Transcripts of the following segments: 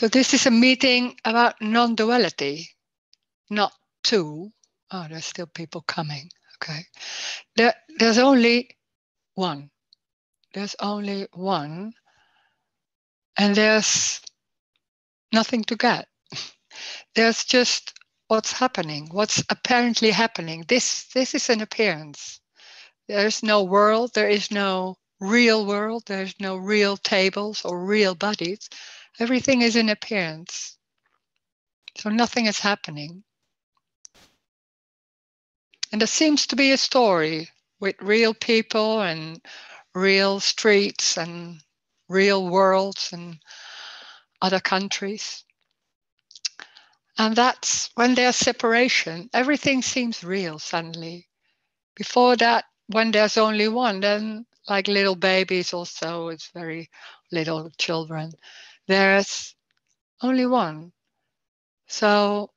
So this is a meeting about non-duality, not two. Oh, there's still people coming. Okay. There's only one. There's only one. And there's nothing to get. There's just what's happening, what's apparently happening. This is an appearance. There's no world. There is no real world. There's no real tables or real bodies. Everything is an appearance. So nothing is happening. And there seems to be a story with real people and real streets and real worlds and other countries. And that's when there's separation, everything seems real suddenly. Before that, when there's only one, then like little babies also, it's very little children, there's only one. So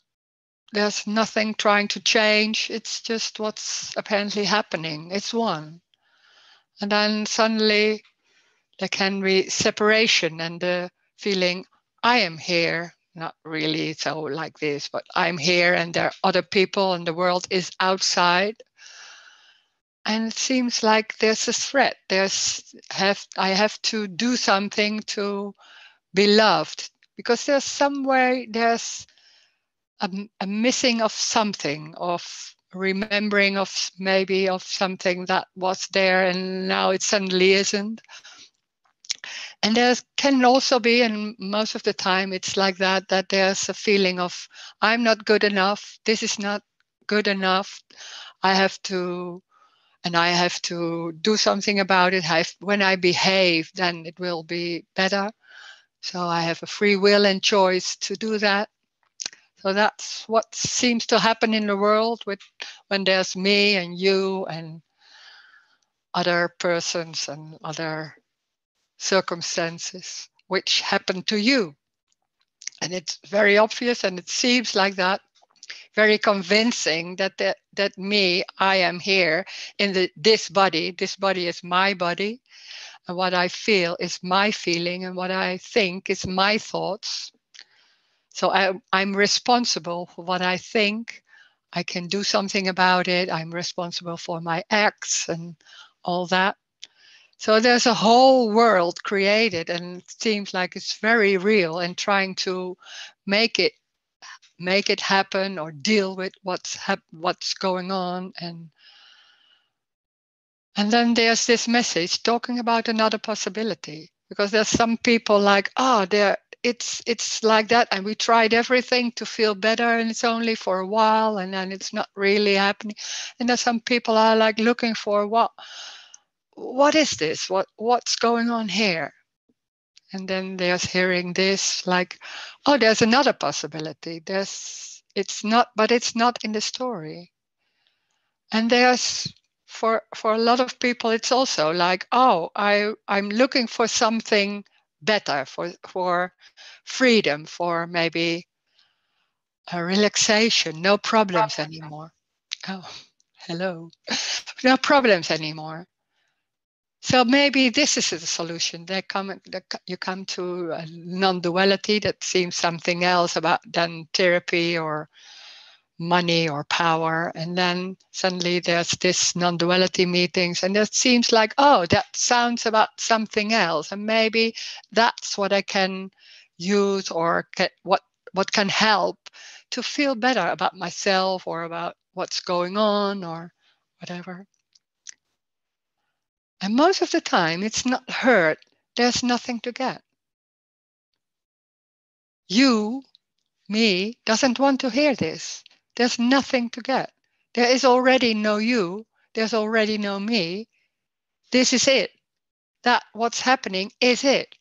there's nothing trying to change. It's just what's apparently happening. It's one. And then suddenly there can be separation and the feeling, I am here. Not really so like this, but I'm here and there are other people and the world is outside. And it seems like there's a threat. I have to do something to be loved because there's a missing of something, of remembering of maybe of something that was there and now it suddenly isn't. And there can also be, and most of the time it's like that there's a feeling of I'm not good enough. This is not good enough. I have to do something about it. When I behave, then it will be better. So I have a free will and choice to do that. So that's what seems to happen in the world when there's me and you and other persons and other circumstances which happen to you. And it's very obvious and it seems like that, very convincing that me, I am here in this body. This body is my body. And what I feel is my feeling and what I think is my thoughts. So I'm responsible for what I think. I can do something about it. I'm responsible for my acts and all that. So there's a whole world created and it seems like it's very real and trying to make it happen or deal with what's going on. And then there's this message talking about another possibility, because there's some people like, it's like that, and we tried everything to feel better, and it's only for a while, and then it's not really happening. And there's some people are like looking for what is this? What's going on here? And then there's hearing this like, oh, there's another possibility. It's not in the story. And there's for a lot of people, it's also like, oh, I'm looking for something better, for freedom, for maybe a relaxation, no problems anymore. Oh, hello. No problems anymore. So maybe this is the solution. You come to a non-duality that seems something else than therapy or money or power. And then suddenly there's this non-duality meetings and it seems like, oh, that sounds about something else. And maybe that's what I can use or what can help to feel better about myself or about what's going on or whatever. And most of the time it's not heard. There's nothing to get. You, me, doesn't want to hear this. There's nothing to get. There is already no you. There's already no me. This is it. That what's happening is it.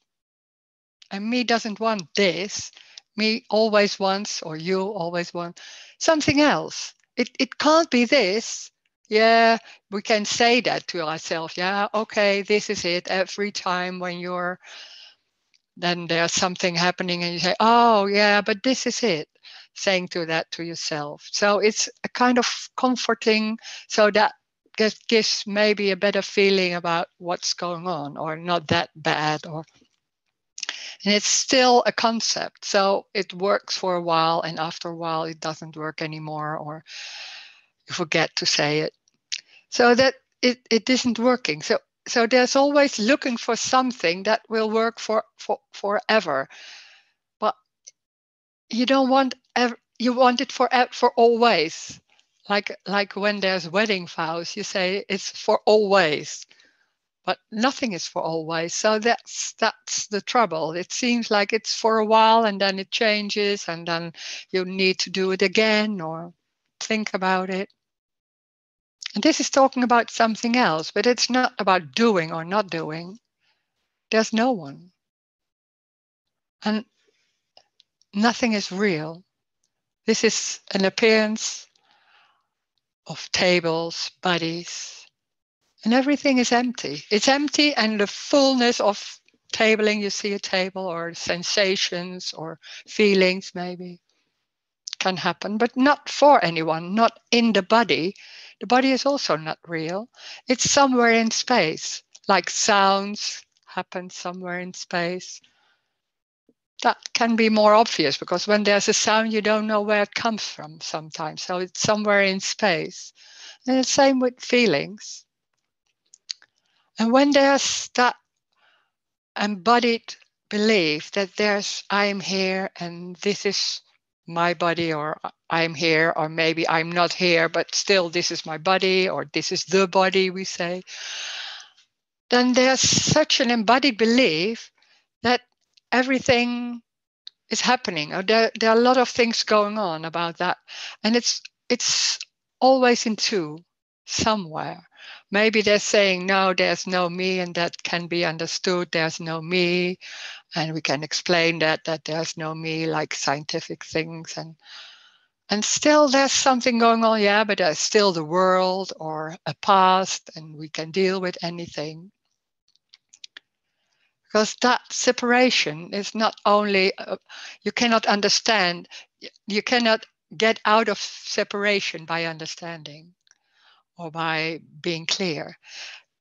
And me doesn't want this. Me always wants, or you always want, something else. It can't be this. Yeah, we can say that to ourselves. Yeah, okay, this is it. Every time when then there's something happening and you say, oh, yeah, but this is it. Saying that to yourself. So it's a kind of comforting, so that gives maybe a better feeling about what's going on, or not that bad. And it's still a concept. So it works for a while, and after a while, it doesn't work anymore, or you forget to say it. So that it isn't working. So there's always looking for something that will work for forever. But you don't want you want it for always. Like when there's wedding vows, you say it's for always. But nothing is for always. So that's the trouble. It seems like it's for a while and then it changes and then you need to do it again or think about it. And this is talking about something else, but it's not about doing or not doing. There's no one. And nothing is real. This is an appearance of tables, bodies, and everything is empty. It's empty, and the fullness of tabling, you see a table, or sensations or feelings maybe can happen, but not for anyone, not in the body. The body is also not real. It's somewhere in space, like sounds happen somewhere in space. That can be more obvious because when there's a sound, you don't know where it comes from sometimes. So it's somewhere in space. And the same with feelings. And when there's that embodied belief that there's, I am here and this is my body, or I'm here, or maybe I'm not here, but still this is my body, or this is the body, we say, then there's such an embodied belief that everything is happening. Or there are a lot of things going on about that. And it's always in two somewhere. Maybe they're saying, no, there's no me, and that can be understood. There's no me. And we can explain that there's no me, like scientific things. And still there's something going on, yeah, but there's still the world or a past, and we can deal with anything. Because that separation is not only, you cannot understand, you cannot get out of separation by understanding or by being clear.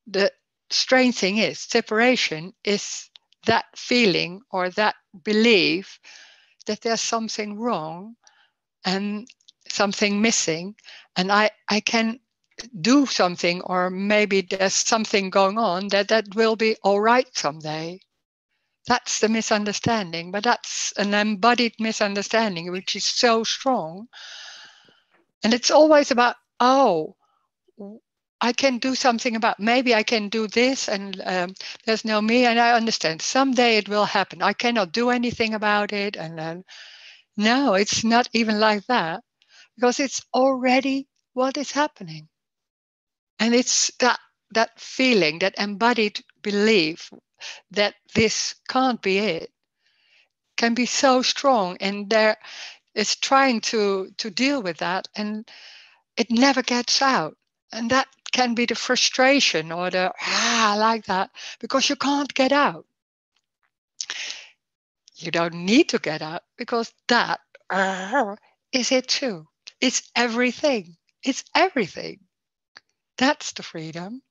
The strange thing is, separation is that feeling or that belief that there's something wrong and something missing, and I can do something, or maybe there's something going on that will be all right someday. That's the misunderstanding, but that's an embodied misunderstanding, which is so strong. And it's always about, oh, I can do something about, maybe I can do this, and there's no me, and I understand. Someday it will happen. I cannot do anything about it. And then, no, it's not even like that, because it's already what is happening. And it's that feeling, that embodied belief that this can't be it, can be so strong, and there is trying to deal with that, and it never gets out. And that can be the frustration or the like that, because you can't get out. You don't need to get out, because that is it too. It's everything. It's everything. That's the freedom.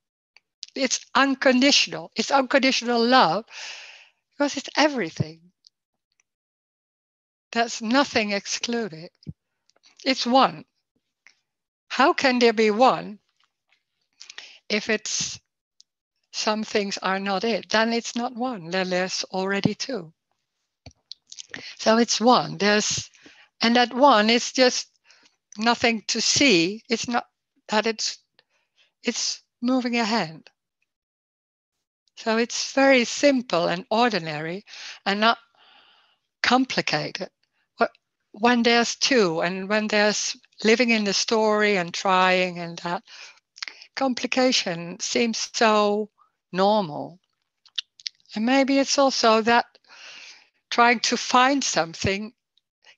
It's unconditional. It's unconditional love, because it's everything. There's nothing excluded. It's one. How can there be one if it's some things are not it? Then it's not one. Then there's already two. So it's one. And that one is just nothing to see. It's not that it's moving a hand. So it's very simple and ordinary and not complicated. But when there's two, and when there's living in the story and trying, and that complication seems so normal. And maybe it's also that trying to find something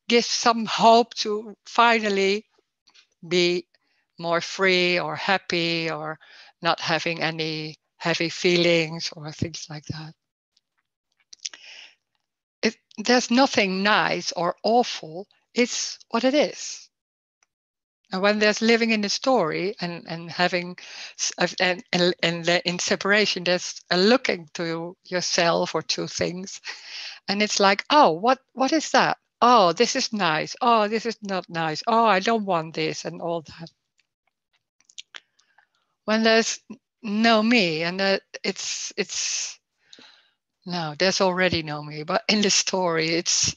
gives some hope to finally be more free or happy, or not having any heavy feelings or things like that. It, there's nothing nice or awful. It's what it is. And when there's living in the story and having and in separation, there's a looking to yourself or to things, and it's like, oh, what is that? Oh, this is nice. Oh, this is not nice. Oh, I don't want this and all that. When there's no me, and it's no, there's already no me. But in the story, it's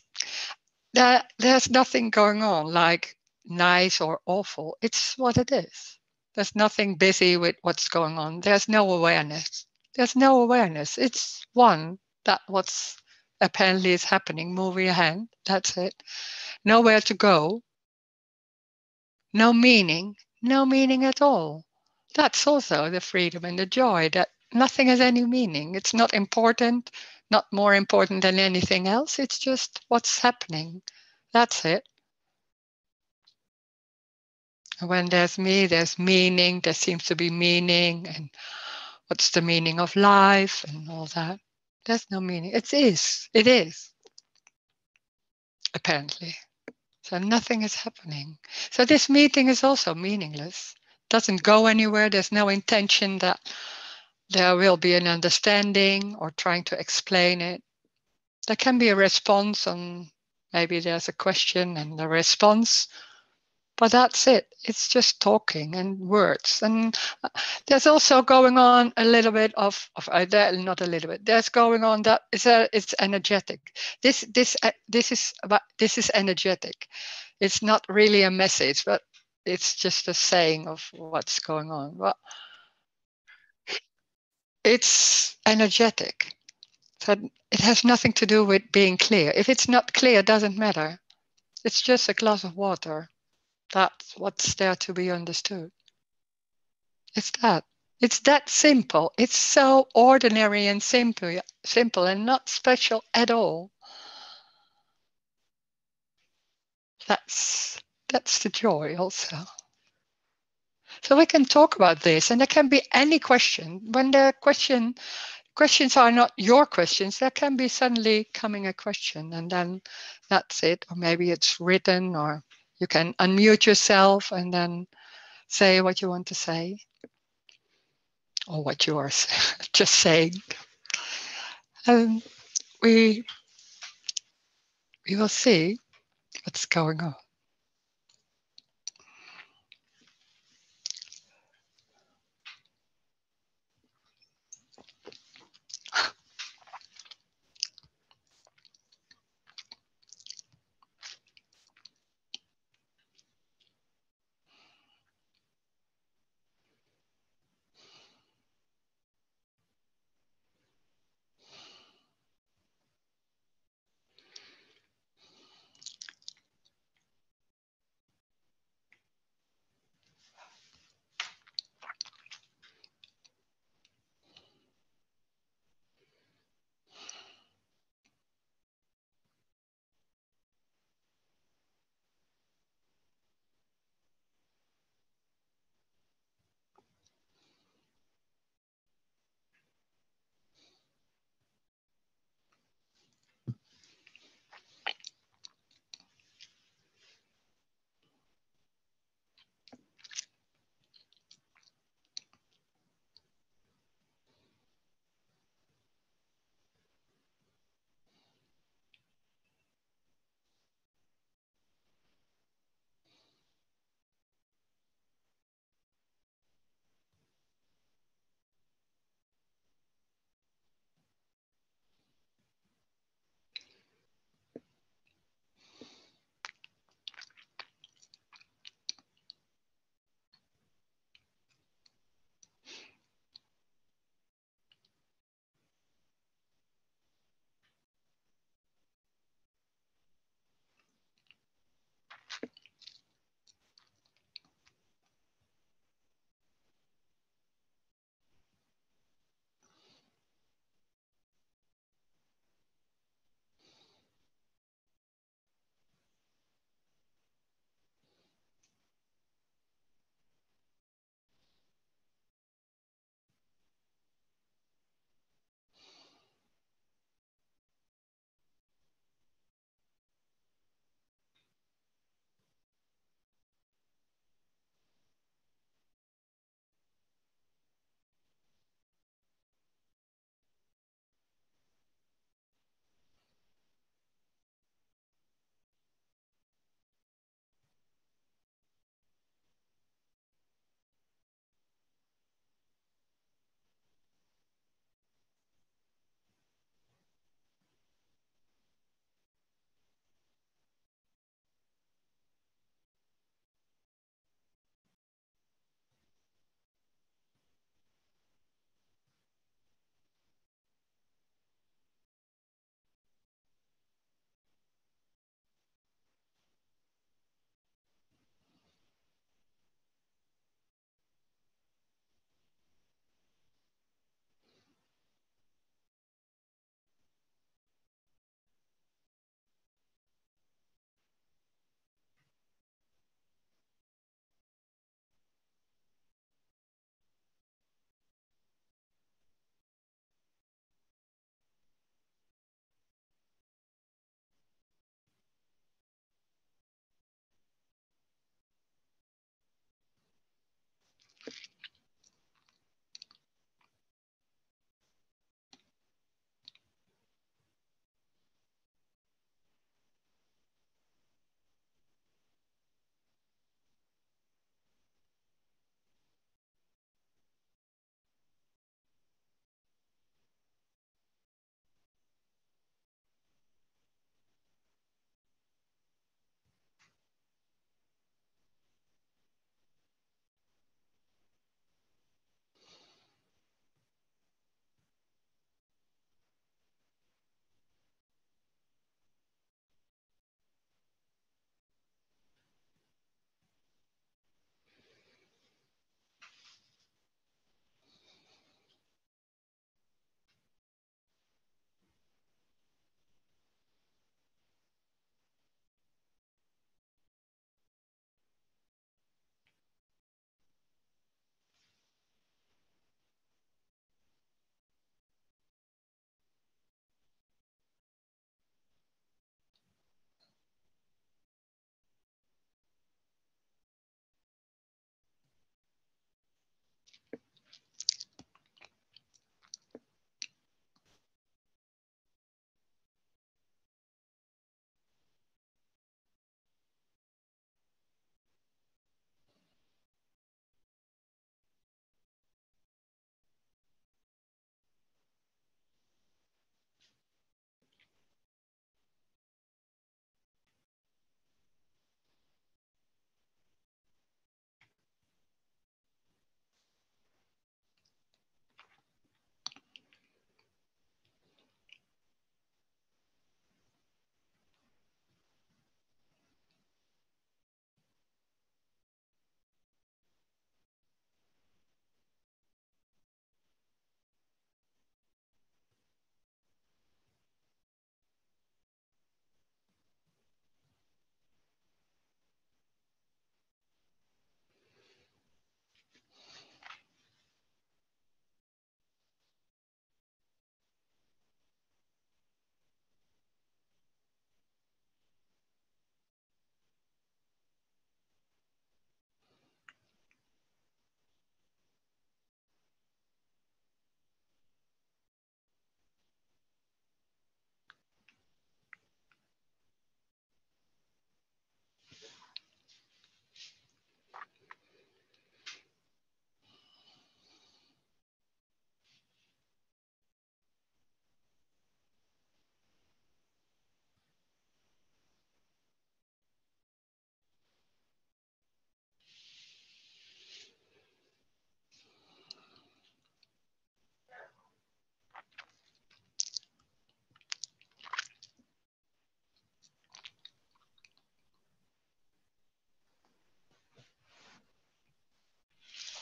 there's nothing going on like nice or awful. It's what it is. There's nothing busy with what's going on. There's no awareness. There's no awareness. It's one that what's apparently is happening, moving ahead. That's it. Nowhere to go. No meaning. No meaning at all. That's also the freedom and the joy that nothing has any meaning. It's not important, not more important than anything else. It's just what's happening. That's it. When there's me, there's meaning. There seems to be meaning. And what's the meaning of life and all that? There's no meaning. It is. It is, apparently. So nothing is happening. So this meeting is also meaningless. Doesn't go anywhere. There's no intention that there will be an understanding or trying to explain it. There can be a response on maybe there's a question and a response. But that's it. It's just talking and words. And there's also going on a little bit not a little bit. There's going on that it's energetic. This is energetic. It's not really a message, but it's just a saying of what's going on. Well, it's energetic. So it has nothing to do with being clear. If it's not clear, it doesn't matter. It's just a glass of water. That's what's there to be understood. It's that. It's that simple. It's so ordinary and simple and not special at all. That's that's the joy also. So we can talk about this, and there can be any question. When the questions are not your questions, there can be suddenly coming a question, and then that's it. Or maybe it's written, or you can unmute yourself and then say what you want to say, or what you are just saying. And we we will see what's going on.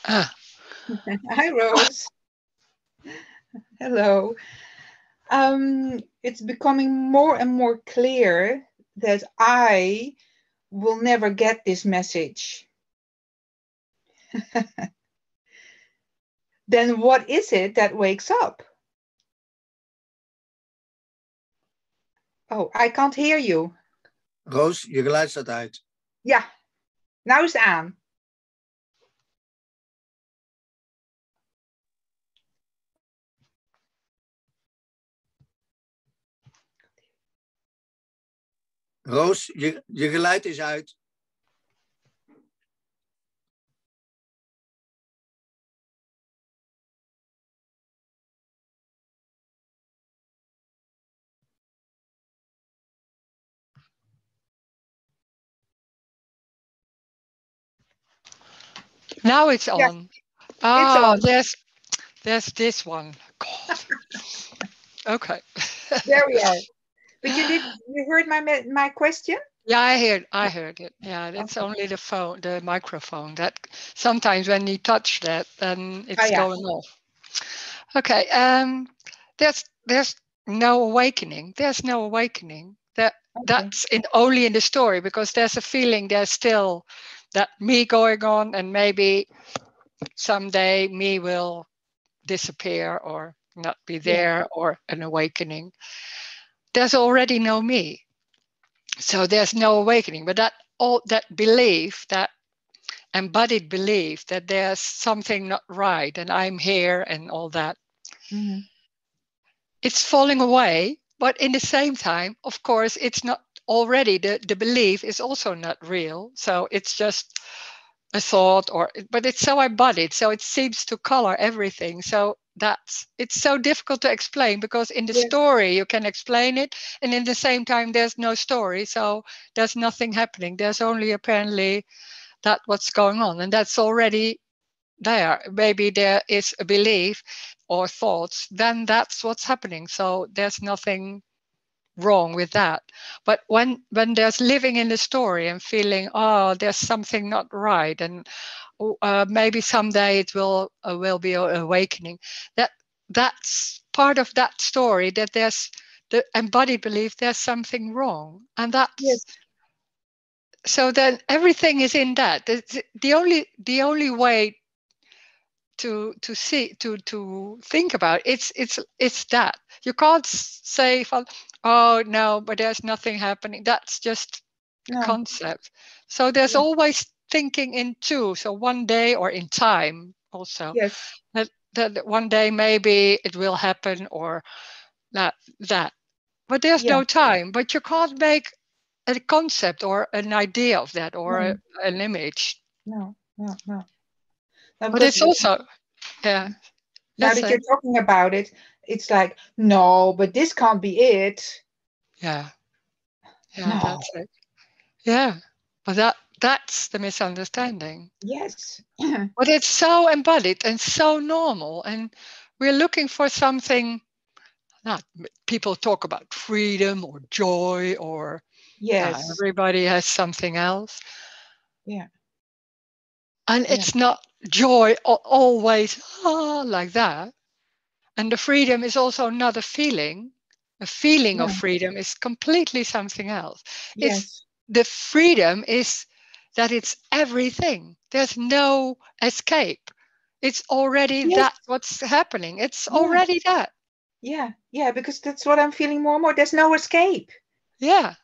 Ah, Hi, Rose. Hello. It's becoming more and more clear that I will never get this message. Then what is it that wakes up? Oh, I can't hear you. Roos, je geluid staat uit. Ja, nou is het aan. Roos, je geluid is uit. now it's Yes, on. it's Oh, on. there's this one. God. Okay. There we are. But you heard my question? Yeah, I heard it. Yeah, it's Okay. only the phone, the microphone. That sometimes when you touch that, then Oh it's yeah. going off. Okay. There's no awakening. There's no awakening. Okay. That's only in the story, because there's a feeling there's still that me going on, and maybe someday me will disappear or not be Yeah. there, or an awakening. There's already no me. So there's no awakening. But that belief, that embodied belief that there's something not right and I'm here and all that, Mm-hmm. it's falling away. But in the same time, of course, it's not already, the belief is also not real. So it's just a thought, but it's so embodied. So it seems to color everything. So it's so difficult to explain, because in the Yes. story you can explain it, and in the same time there's no story. So there's nothing happening. There's only apparently that what's going on, and that's already there. Maybe there is a belief or thoughts, then that's what's happening. So there's nothing wrong with that. But when there's living in the story and feeling, oh, there's something not right, and maybe someday it will be an awakening, that's part of that story, that there's the embodied belief there's something wrong, and that's, Yes. so then everything is in that. It's the only way to see, to think about it. It's that you can't say, oh no, but there's nothing happening. That's just a No. concept. So there's Yeah. always thinking in two. So one day, or in time also, Yes. that one day maybe it will happen, or that. But there's Yeah. no time. But you can't make a concept or an idea of that, or No. an image. No. No. No. No. But Because it's also, yeah, now let's that say, you're talking about it, it's like, no, but this can't be it. yeah, yeah, No. that's it. Yeah, but that's the misunderstanding. Yes. But it's so embodied and so normal, and we're looking for something. Not people talk about freedom or joy, or Yes. everybody has something else, Yeah. and Yeah. it's not joy always like that. And the freedom is also not a feeling. A feeling of No. freedom is completely something else. It's Yes. the freedom is that it's everything. There's no escape. It's already Yes. that what's happening. It's Yeah. already that. Yeah. Yeah. Because that's what I'm feeling more and more. There's no escape. Yeah.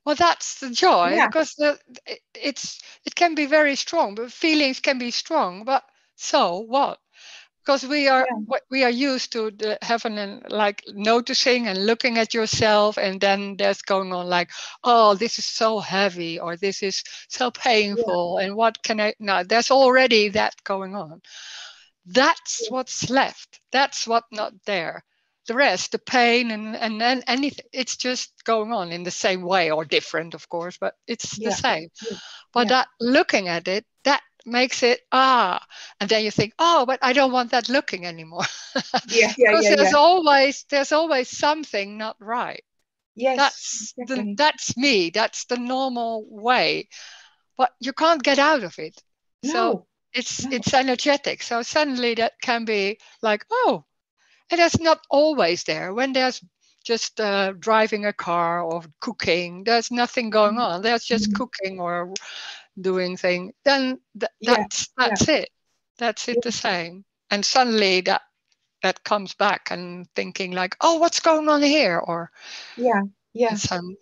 Well, that's the joy, Yeah. because it can be very strong, but feelings can be strong. But so what? Because Yeah. we are used to having like noticing and looking at yourself, and then there's going on like, oh, this is so heavy, or this is so Yeah. painful, and what can I now? There's already that going on. That's Yeah. what's left. That's what not there. The rest, the pain and anything, it's just going on in the same way, or different, of course, but it's the Yeah. same. Yeah. But that looking at it, that makes it and then you think, oh, but I don't want that looking anymore. Yeah. Yeah. Because Yeah. there's Yeah. always something not right. Yes. Exactly. That's me. That's the normal way. But you can't get out of it. So No. it's energetic. So suddenly that can be like, oh, and it's not always there. When there's just driving a car or cooking, there's nothing going on. There's just Mhm. cooking or doing thing. Then Yeah, yeah, that's it. That's it the same. And suddenly that comes back and thinking like, oh, what's going on here? Or yeah, in yeah,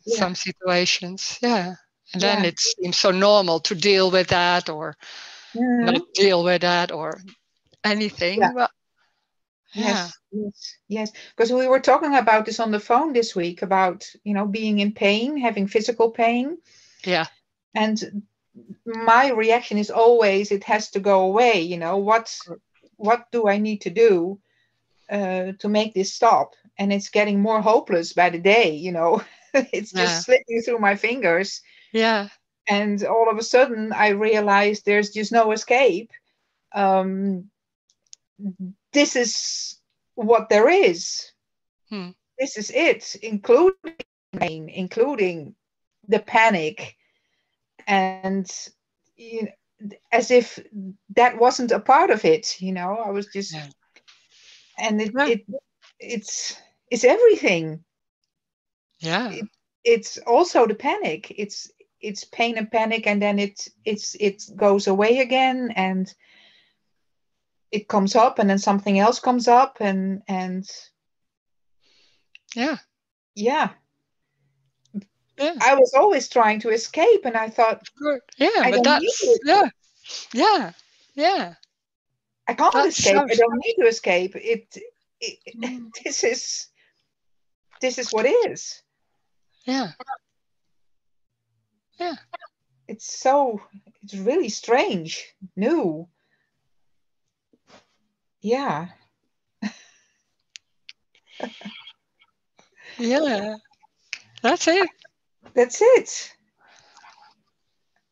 yeah, some situations, yeah. And then yeah. it seems so normal to deal with that or not Mhm. deal with that or Yeah. anything. But yeah, Yes, yes, yes. Because we were talking about this on the phone this week about, being in pain, having physical pain. yeah, And my reaction is always it has to go away. What do I need to do to make this stop? And it's getting more hopeless by the day. It's just yeah, slipping through my fingers. yeah. And all of a sudden, I realize there's just no escape. Um, this is what there is. Hmm. This is it, including pain, including the panic, and you as if that wasn't a part of it. I was just, Yeah, and yeah, it's it's everything. yeah, It's also the panic. It's pain and panic, and then it goes away again, and it comes up, and then something else comes up, and yeah, yeah. yeah. I was always trying to escape, and I thought, Good. Yeah, I but don't need that's to. yeah, yeah, yeah. I can't That's escape. so. I don't need to escape. Mm, This is what is. yeah, yeah, It's it's really strange, new. Yeah, yeah. That's it. that's it.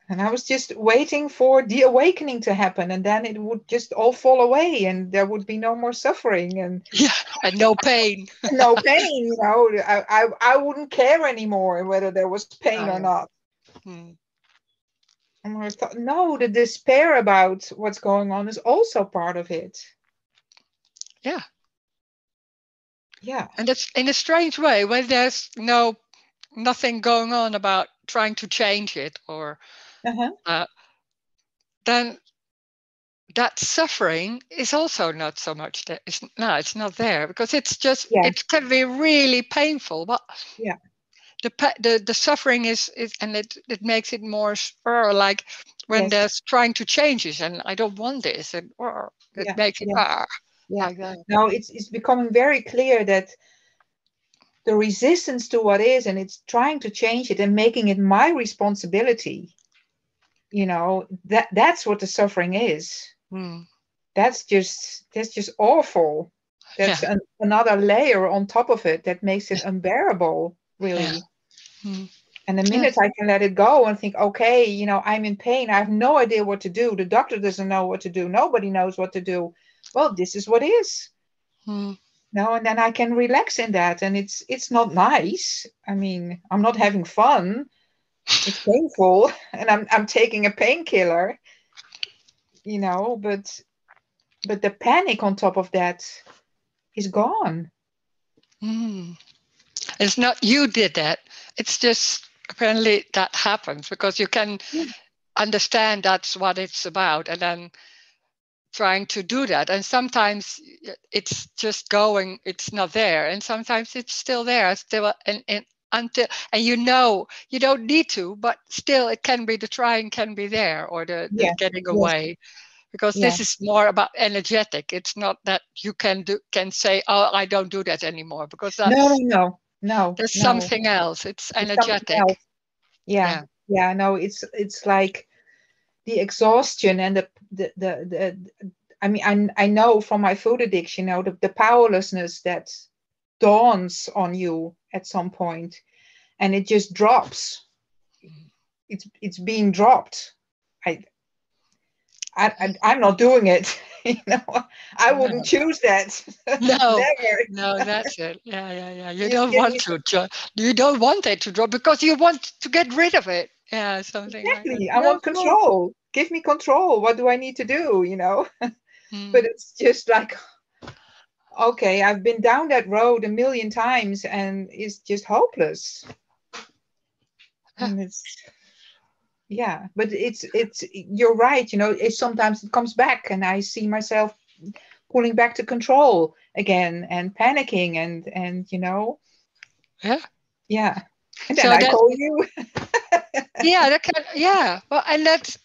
And I was just waiting for the awakening to happen, and then it would just all fall away, and there would be no more suffering and Yeah, and no pain. no pain. I wouldn't care anymore whether there was pain Oh, or yeah. not. Mm, And I thought, no, the despair about what's going on is also part of it. yeah, Yeah. and it's in a strange way when there's nothing going on about trying to change it or Uh-huh. uh, then that suffering is also not so much that it's not there because it's just Yeah. it can be really painful but Yeah. the suffering is and it makes it more like when Yes. there's trying to change it and I don't want this and or it Yeah. makes it Yeah. Yeah. like that. Now it's becoming very clear that the resistance to what is, and it's trying to change it and making it my responsibility. That's what the suffering is. Hmm. That's just awful. That's Yeah, another layer on top of it that makes it unbearable, yeah. really. Hmm. And the Yeah. minute I can let it go and think, okay, I'm in pain, I have no idea what to do. The doctor doesn't know what to do. Nobody knows what to do. Well, this is what is. Hmm. No, and then I can relax in that. And it's not nice. I mean, I'm not having fun. It's painful, and I'm taking a painkiller, but the panic on top of that is gone. Hmm. It's not you did that. It's just apparently that happens because you can Yeah. understand that's what it's about and then trying to do that. And sometimes it's just going, it's not there. And sometimes it's still there, still and until and you don't need to, but still it can be the trying can be there or the Yes, getting yes, away. Because yeah. this is more about energetic. It's not that you can say, oh, I don't do that anymore, because No, no, that's no, no, there's no. something else. It's It's something energetic. else. Yeah, Yeah. yeah. No, it's like the exhaustion and the I mean, I know from my food addiction, the powerlessness that dawns on you at some point, and it just drops. It's being dropped. I, I'm not doing it. I wouldn't No, choose that. no, Never. no, that's it. Yeah, yeah, yeah. You You don't give want me to you don't want it to drop because you want to get rid of it. Yeah, something like that. exactly. I Yeah, want of course. control. give me control. What do I need to do? Mm. But it's just like, okay, I've been down that road a million times and it's just hopeless. And but it's you're right, sometimes it comes back and I see myself pulling back to control again and panicking and Yeah. yeah. And then So I that, call you. yeah, Well, and that's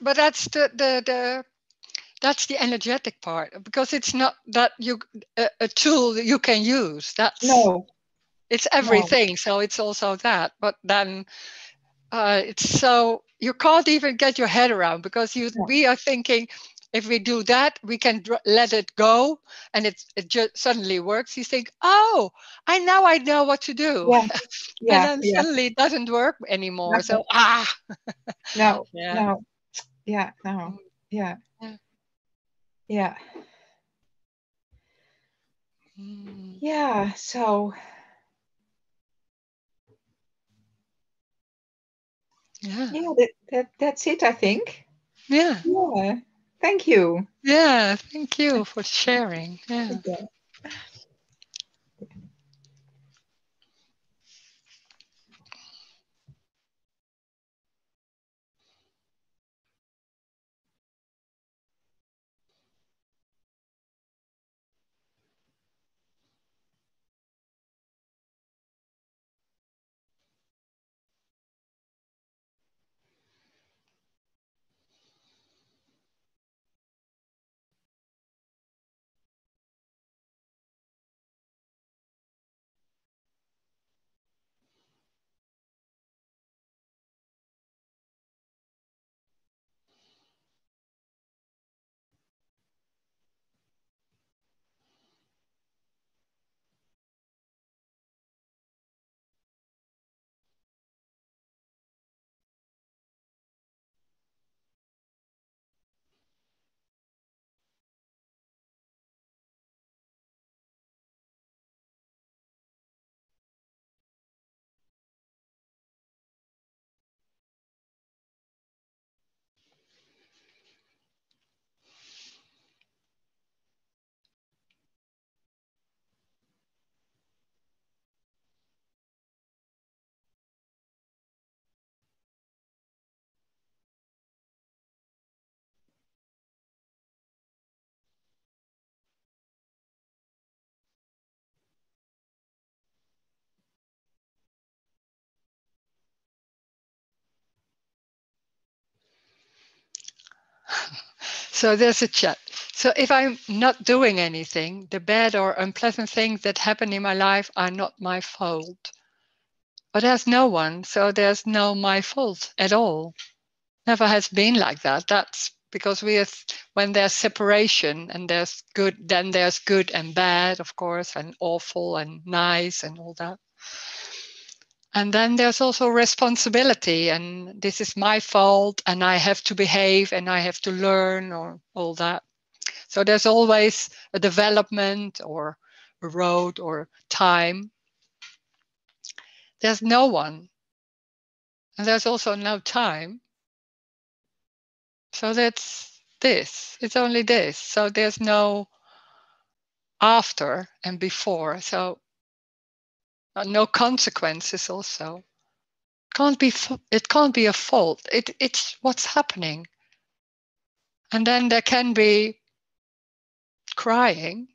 that's the energetic part, because it's not that a tool that you can use. No, It's no. everything. So it's also that. But then it's so you can't even get your head around, because No. we are thinking, if we do that, we can let it go, and it just suddenly works. You think, oh, I know what to do, Yeah, and yeah, then yeah. suddenly it doesn't work anymore. No, So no, yeah. no. Yeah, no. Mm, Yeah, yeah. yeah. Mm, Yeah, so yeah. yeah, that's it, I think. Yeah. Yeah. Thank you. Yeah. Thank you for sharing. Yeah. Okay. So there's a chat. So if I'm not doing anything, the bad or unpleasant things that happen in my life are not my fault. But there's no one, so there's no my fault at all. Never has been like that. That's because when there's separation and there's good, then there's good and bad, of course, and awful and nice and all that. And then there's also responsibility, and this is my fault, and I have to behave, and I have to learn, or all that. So there's always a development or a road or time. There's no one, and there's also no time. So that's this. It's only this. So there's no after and before. So no consequences also. It can't be a fault. It's what's happening. And then there can be crying.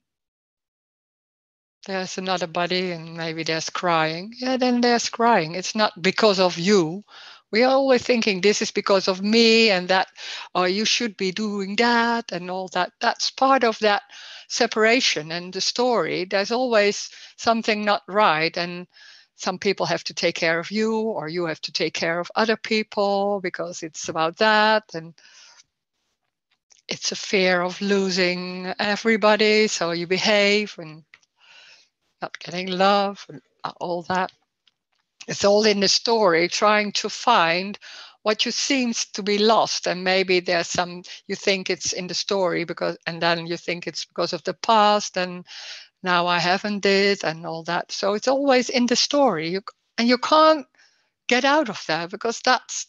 There's another body and maybe there's crying. Yeah, then there's crying. It's not because of you. We are always thinking this is because of me and that, or you should be doing that and all that. That's part of that separation and the story. There's always something not right. And some people have to take care of you, or you have to take care of other people because it's about that. And it's a fear of losing everybody. So you behave and not getting love and all that. It's all in the story, trying to find what you seems to be lost. And maybe there's some, you think it's in the story because, and then you think it's because of the past and now I haven't did and all that. So it's always in the story. And you can't get out of that because that's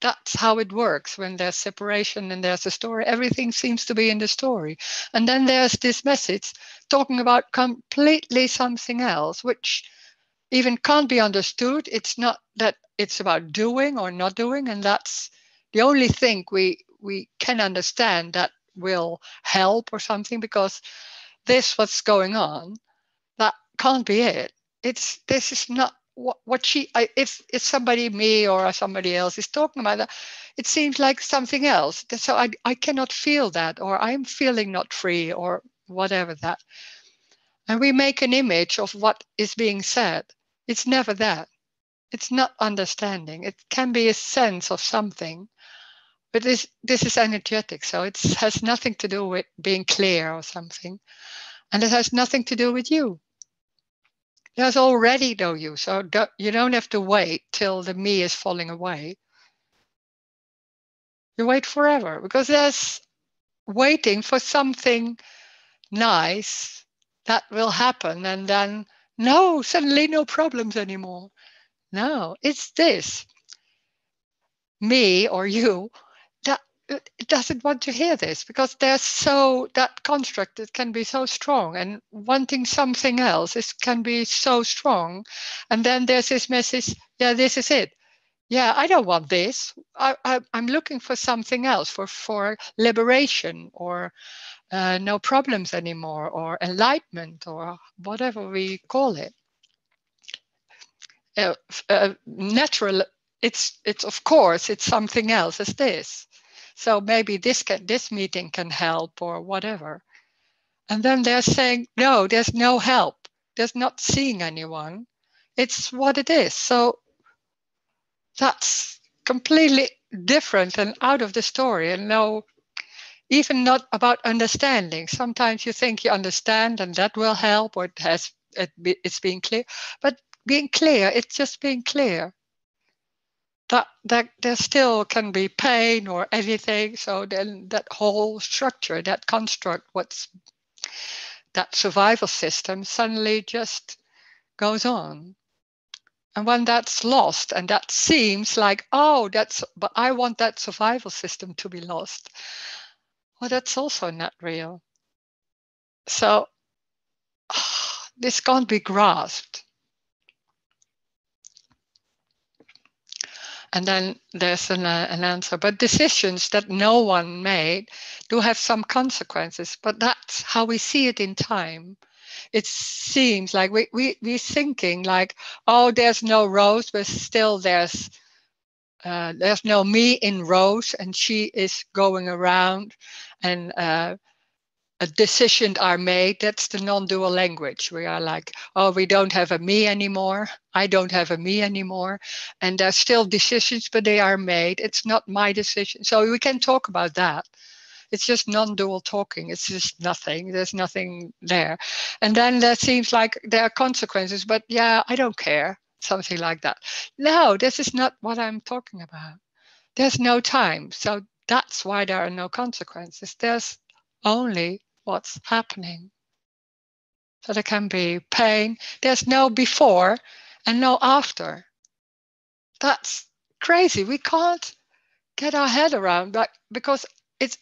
that's how it works when there's separation and there's a story. Everything seems to be in the story. And then there's this message talking about completely something else, which even can't be understood. It's not that it's about doing or not doing. And that's the only thing we can understand that will help or something, because this what's going on, that can't be it. This is not what if somebody, me or somebody else, is talking about that, it seems like something else. So I cannot feel that, or I'm feeling not free, or whatever that. And we make an image of what is being said. It's never that. It's not understanding. It can be a sense of something, but this is energetic. So it has nothing to do with being clear or something. And it has nothing to do with you. There's already no you. So you don't have to wait till the me is falling away. You wait forever, because there's waiting for something nice that will happen. And then, no, suddenly no problems anymore. No, it's this me or you that it doesn't want to hear this, because that construct, it can be so strong, and wanting something else can be so strong. And then there's this message, yeah, this is it. Yeah, I don't want this. I'm looking for something else, for liberation, or no problems anymore, or enlightenment, or whatever we call it. Natural, it's of course it's something else as this. So maybe this meeting can help, or whatever. And then they're saying, no, there's no help. There's not seeing anyone. It's what it is. So that's completely different and out of the story, and no, even not about understanding. Sometimes you think you understand and that will help, or it's being clear. But being clear, it's just being clear. That there still can be pain or anything. So then that whole structure, that construct, what's that survival system, suddenly just goes on. And when that's lost, and that seems like, oh, but I want that survival system to be lost. Well, that's also not real. So this can't be grasped. And then there's an answer. But decisions that no one made do have some consequences. But that's how we see it in time. It seems like we're thinking like, oh, there's no Roes, but still there's no me in Roes, and she is going around, and decisions are made. That's the non-dual language. We are like, oh, we don't have a me anymore. I don't have a me anymore. And there's still decisions, but they are made. It's not my decision. So we can talk about that. It's just non-dual talking. It's just nothing. There's nothing there. And then that seems like there are consequences, but yeah, I don't care. Something like that. No, this is not what I'm talking about. There's no time. So that's why there are no consequences. There's only what's happening. So there can be pain. There's no before and no after. That's crazy. We can't get our head around that, because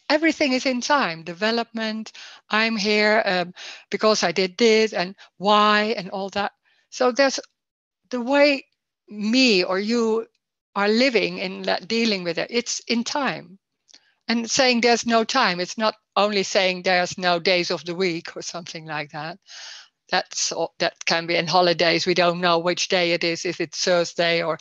everything is in time. Development. I'm here because I did this, and why, and all that. So there's the way me or you are living in that, dealing with it. It's in time. And saying there's no time, it's not only saying there's no days of the week or something like that. That can be in holidays. We don't know which day it is, if it's Thursday, or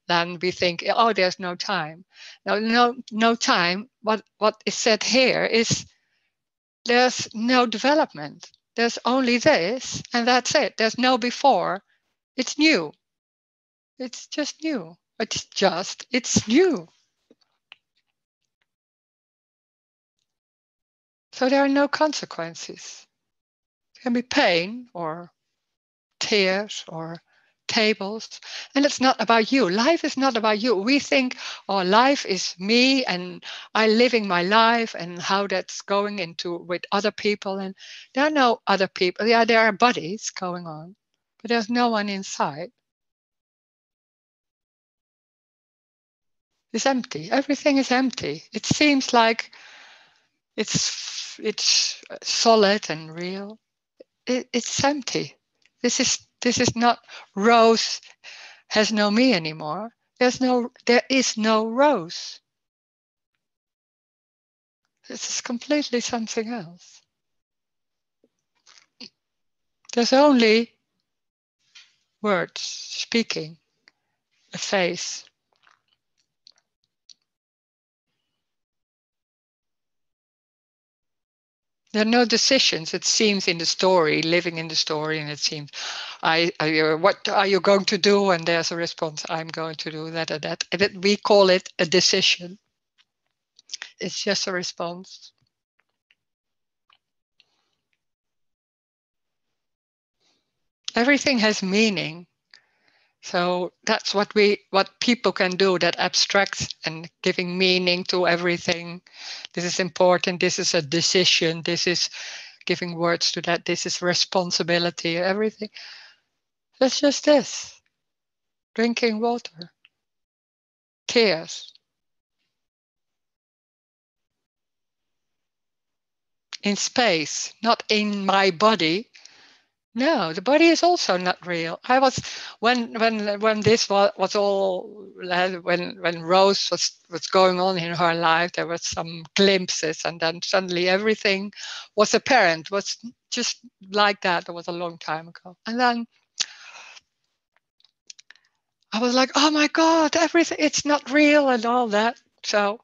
then we think, oh, there's no time. No time. What is said here is there's no development. There's only this, and that's it. There's no before. It's new. It's just new. It's new. So there are no consequences. There can be pain or tears or tables. And it's not about you. Life is not about you. We think, oh, life is me and I living my life and how that's going into with other people. And there are no other people. Yeah, there are bodies going on, but there's no one inside. is empty. Everything is empty. It seems like it's solid and real. It's empty. This is not. Rose has no me anymore. There is no Rose. This is completely something else. There's only words, speaking, a face. There are no decisions, it seems, in the story, living in the story, and it seems, what are you going to do? And there's a response, I'm going to do that and that. And we call it a decision. It's just a response. Everything has meaning. So that's what people can do, that abstracts and giving meaning to everything. This is important. This is a decision. This is giving words to that. This is responsibility. Everything. That's just this. Drinking water. Tears. In space, not in my body. No, the body is also not real. I was when this was all when Rose was going on in her life, there were some glimpses, and then suddenly everything was apparent. Was just like that. It was a long time ago, and then I was like, oh my God, everything, it's not real and all that. So.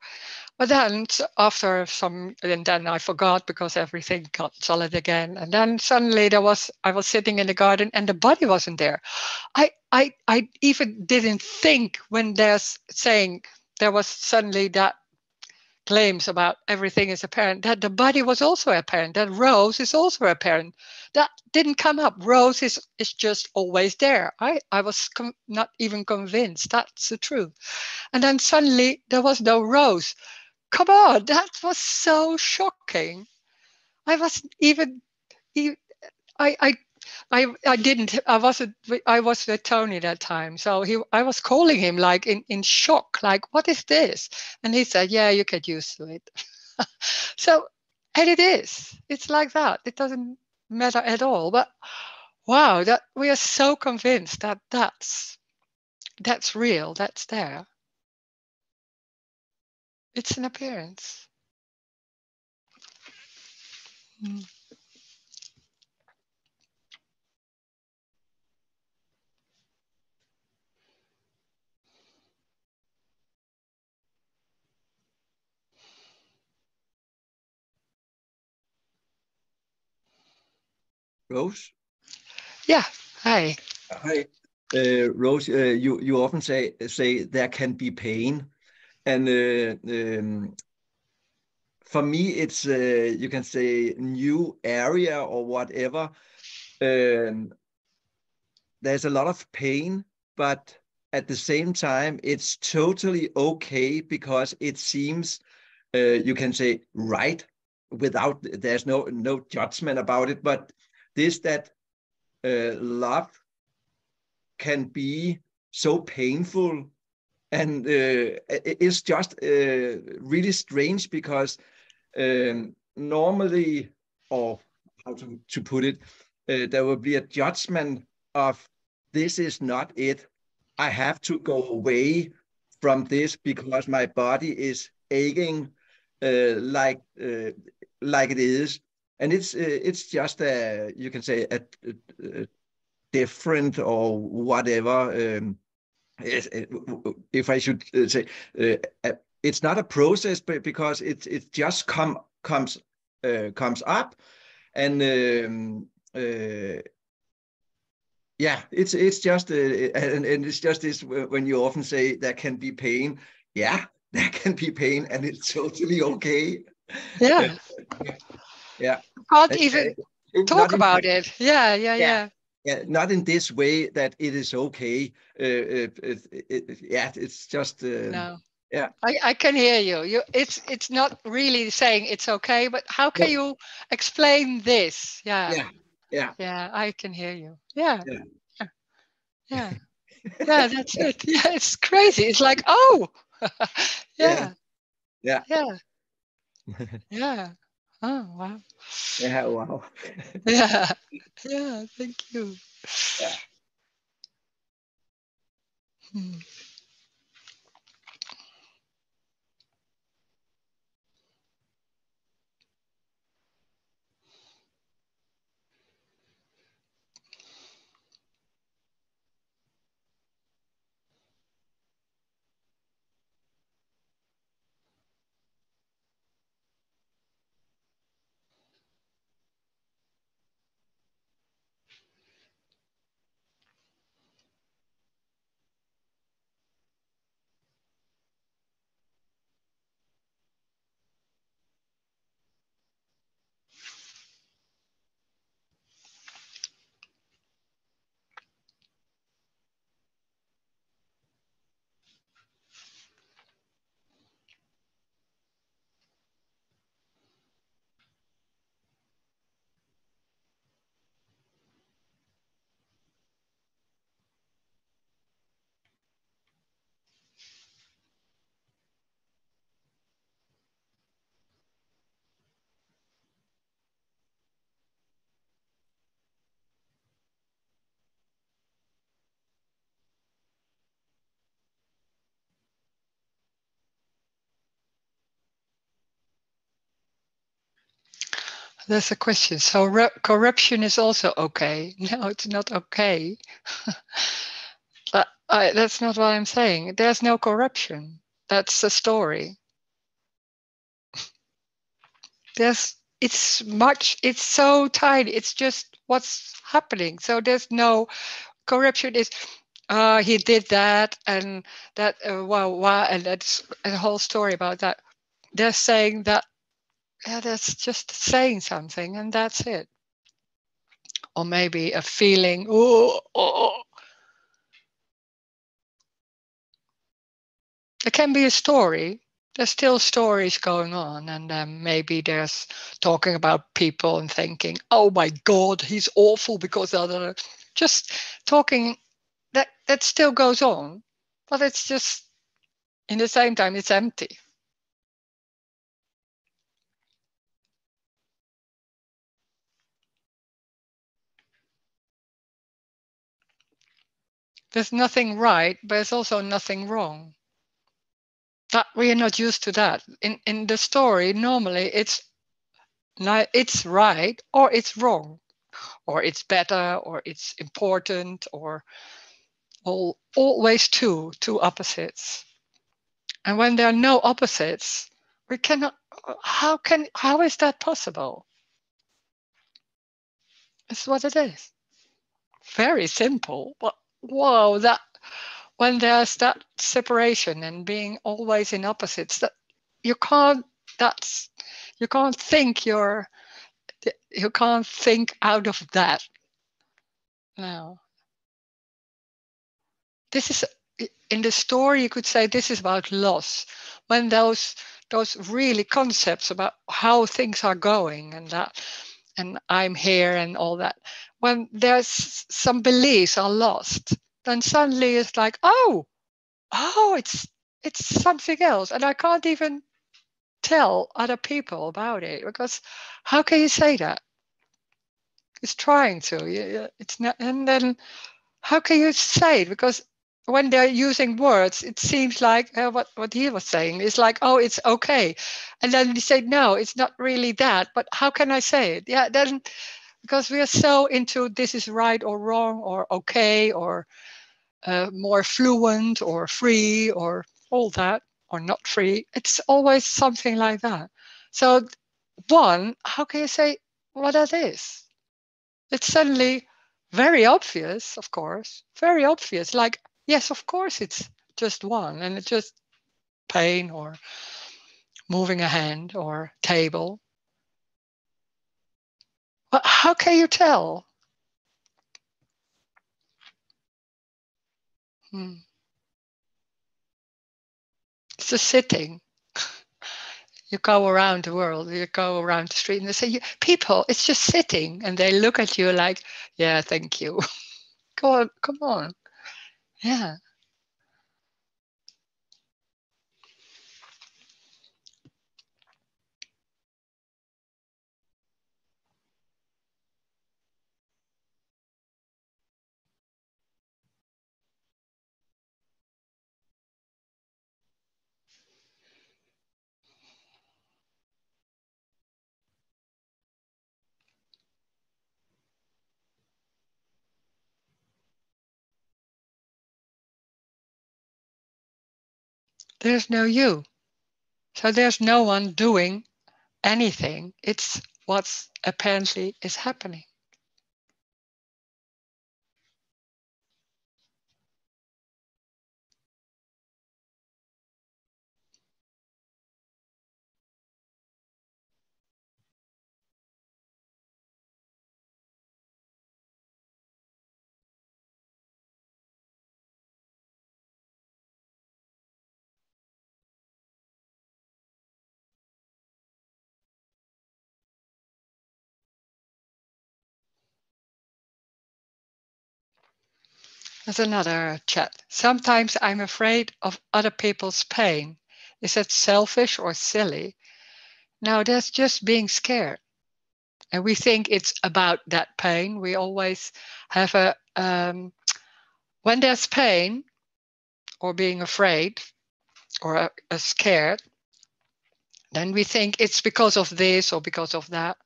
But then after some, and then I forgot because everything got solid again. And then suddenly I was sitting in the garden and the body wasn't there. I even didn't think when there's saying there was suddenly that claims about everything is apparent, that the body was also apparent, that Rose is also apparent. That didn't come up. Rose is just always there. I was not even convinced that's the truth. And then suddenly there was no Rose. Come on, that was so shocking. I wasn't even, I, I didn't, I was with Tony that time. So I was calling him like in shock, like, what is this? And he said, yeah, you get used to it. So, and it's like that. It doesn't matter at all. But wow, that we are so convinced that that's real, that's there. It's an appearance. Mm. Rose? Yeah, hi. Hi. Rose, you often say there can be pain. And for me, it's, you can say, new area or whatever. There's a lot of pain, but at the same time, it's totally okay because it seems, you can say, right, without, there's no judgment about it. But that love can be so painful, and it's just really strange because normally, or how to put it, there will be a judgment of, this is not it. I have to go away from this because my body is aching like it is. And it's just you can say a different or whatever. If I should say, it's not a process, but because it just comes up, and yeah, it's just and it's just this, when you often say there can be pain. Yeah, there can be pain, and it's totally okay. Yeah. Yeah. Can't even talk about it. Yeah. Yeah, not in this way that it is okay. Yeah, it's just No. yeah. I can hear you. It's not really saying it's okay, but how can No, you explain this? Yeah. yeah, Yeah, I can hear you. Yeah. yeah. Yeah. Yeah, that's it. Yeah, it's crazy. It's like, oh. Yeah. Yeah, Yeah. yeah, yeah. Oh, wow. Yeah. Wow. Yeah, yeah, thank you. Yeah. Hmm. There's a question. So corruption is also okay? No, it's not okay. That's not what I'm saying. There's no corruption. That's a story. It's so tiny. It's just what's happening. So there's no corruption is, he did that and that, wow, and that's a whole story about that. They're saying that, yeah, that's just saying something and that's it. Or maybe a feeling, oh. It can be a story. There's still stories going on, and maybe there's talking about people and thinking, "Oh my God, he's awful," because other just talking that still goes on, but it's just in the same time it's empty. There's nothing right, but there's also nothing wrong. That we are not used to that. In the story, normally it's right or it's wrong, or it's better or it's important, or always two opposites. And when there are no opposites, we cannot. How is that possible? It's what it is. Very simple, but whoa, that when there's that separation and being always in opposites, that you can't. That's you can't think you can't think out of that. No, this is in the story. You could say this is about loss. When those really concepts about how things are going and that, and I'm here and all that, when there's some beliefs are lost, then suddenly it's like, oh, it's something else, and I can't even tell other people about it because how can you say that? It's trying to. It's not, and then how can you say it? Because when they're using words, it seems like what he was saying is like, oh, it's okay, and then we say no, it's not really that. But how can I say it? Yeah, then because we are so into this is right or wrong or okay or more fluent or free or all that or not free. It's always something like that. So one, how can you say what that is? It's suddenly very obvious, of course, very obvious. Like, yes, of course, it's just one, and it's just pain or moving a hand or table. But how can you tell? Hmm. It's just sitting. You go around the world, you go around the street, and they say, people, it's just sitting. And they look at you like, yeah, thank you. Go on, come on. Yeah. There's no you. So there's no one doing anything. It's what's apparently is happening. There's another chat. Sometimes I'm afraid of other people's pain. Is that selfish or silly? No, that's just being scared. And we think it's about that pain. We always have when there's pain or being afraid or scared, then we think it's because of this or because of that.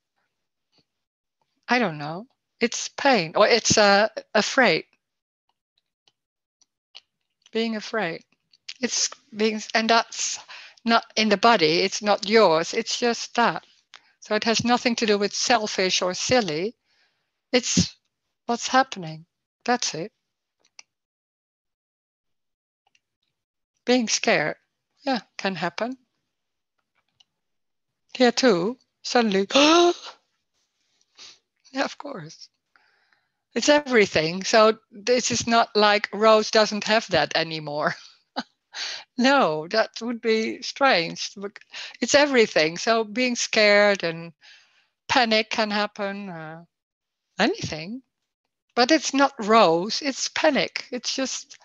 I don't know. It's pain or it's afraid. Being afraid. It's being, and that's not in the body. It's not yours. It's just that. So it has nothing to do with selfish or silly. It's what's happening. That's it. Being scared. Yeah, can happen. Here too. Suddenly, yeah, of course. It's everything. So this is not like Rose doesn't have that anymore. No, that would be strange. It's everything. So being scared and panic can happen. Anything. But it's not Rose. It's panic. It's just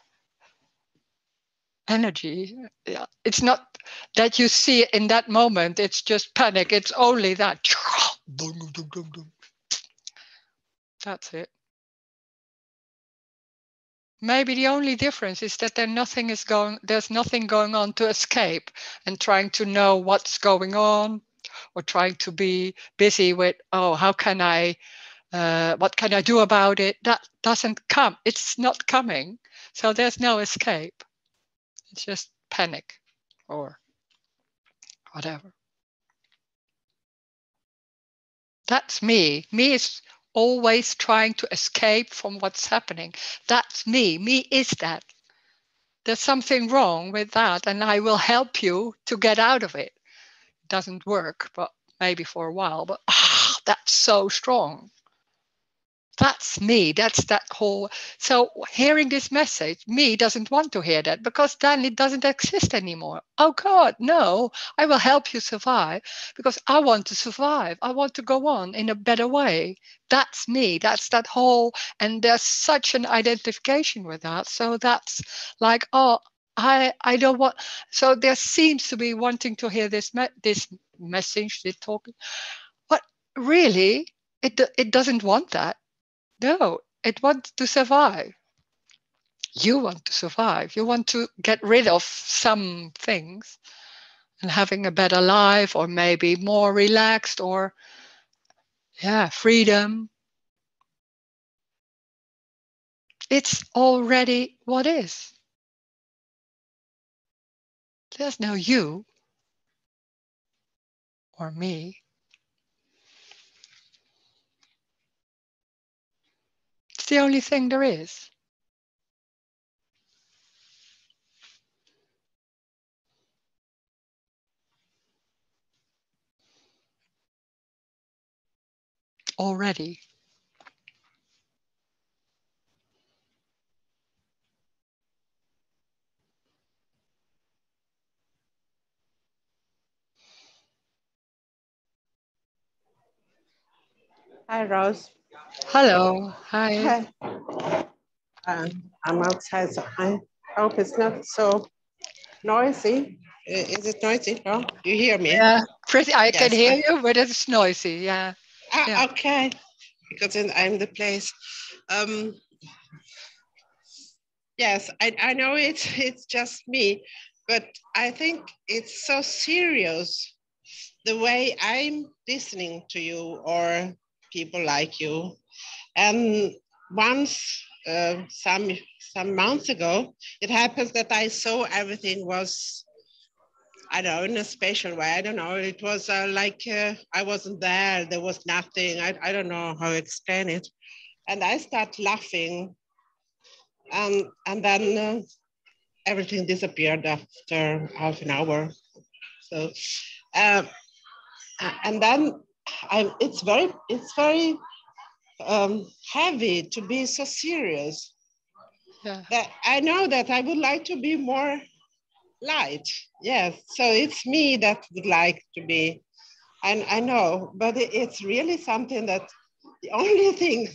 energy. Yeah. It's not that you see it in that moment. It's just panic. It's only that. That's it. Maybe the only difference is that there's nothing going on to escape and trying to know what's going on or trying to be busy with, oh, what can I do about it? That doesn't come. It's not coming. So there's no escape. It's just panic or whatever. That's me. Me is always trying to escape from what's happening. That's me. Me is that. There's something wrong with that, and I will help you to get out of it. It doesn't work, but maybe for a while. But that's so strong. That's me. That's that whole. So hearing this message, me doesn't want to hear that because then it doesn't exist anymore. Oh God, no, I will help you survive because I want to survive. I want to go on in a better way. That's me. That's that whole. And there's such an identification with that. So that's like, oh, I don't want. So there seems to be wanting to hear this message, this talk. But really, it doesn't want that. No, it wants to survive. You want to survive. You want to get rid of some things and having a better life or maybe more relaxed or, yeah, freedom. It's already what is. There's no you or me. It's the only thing there is. Already. Hi, Rose. Hello. Hi. Hi. I'm outside, so I hope it's not so noisy. Is it noisy? No? You hear me? Yeah, pretty. I can Yes. hear you, but it's noisy. Yeah. Yeah. Okay. Because I'm the place. Yes, I know it's just me, but I think it's so serious the way I'm listening to you or people like you. And once, some months ago, it happened that I saw everything was I don't know, in a special way. I don't know. It was like I wasn't there. There was nothing. I don't know how to explain it. And I start laughing, and then everything disappeared after half an hour. So, um, and then it's very heavy to be so serious. Yeah. That I know that I would like to be more light. Yes, so it's me that would like to be. And I know, but it's really something that the only thing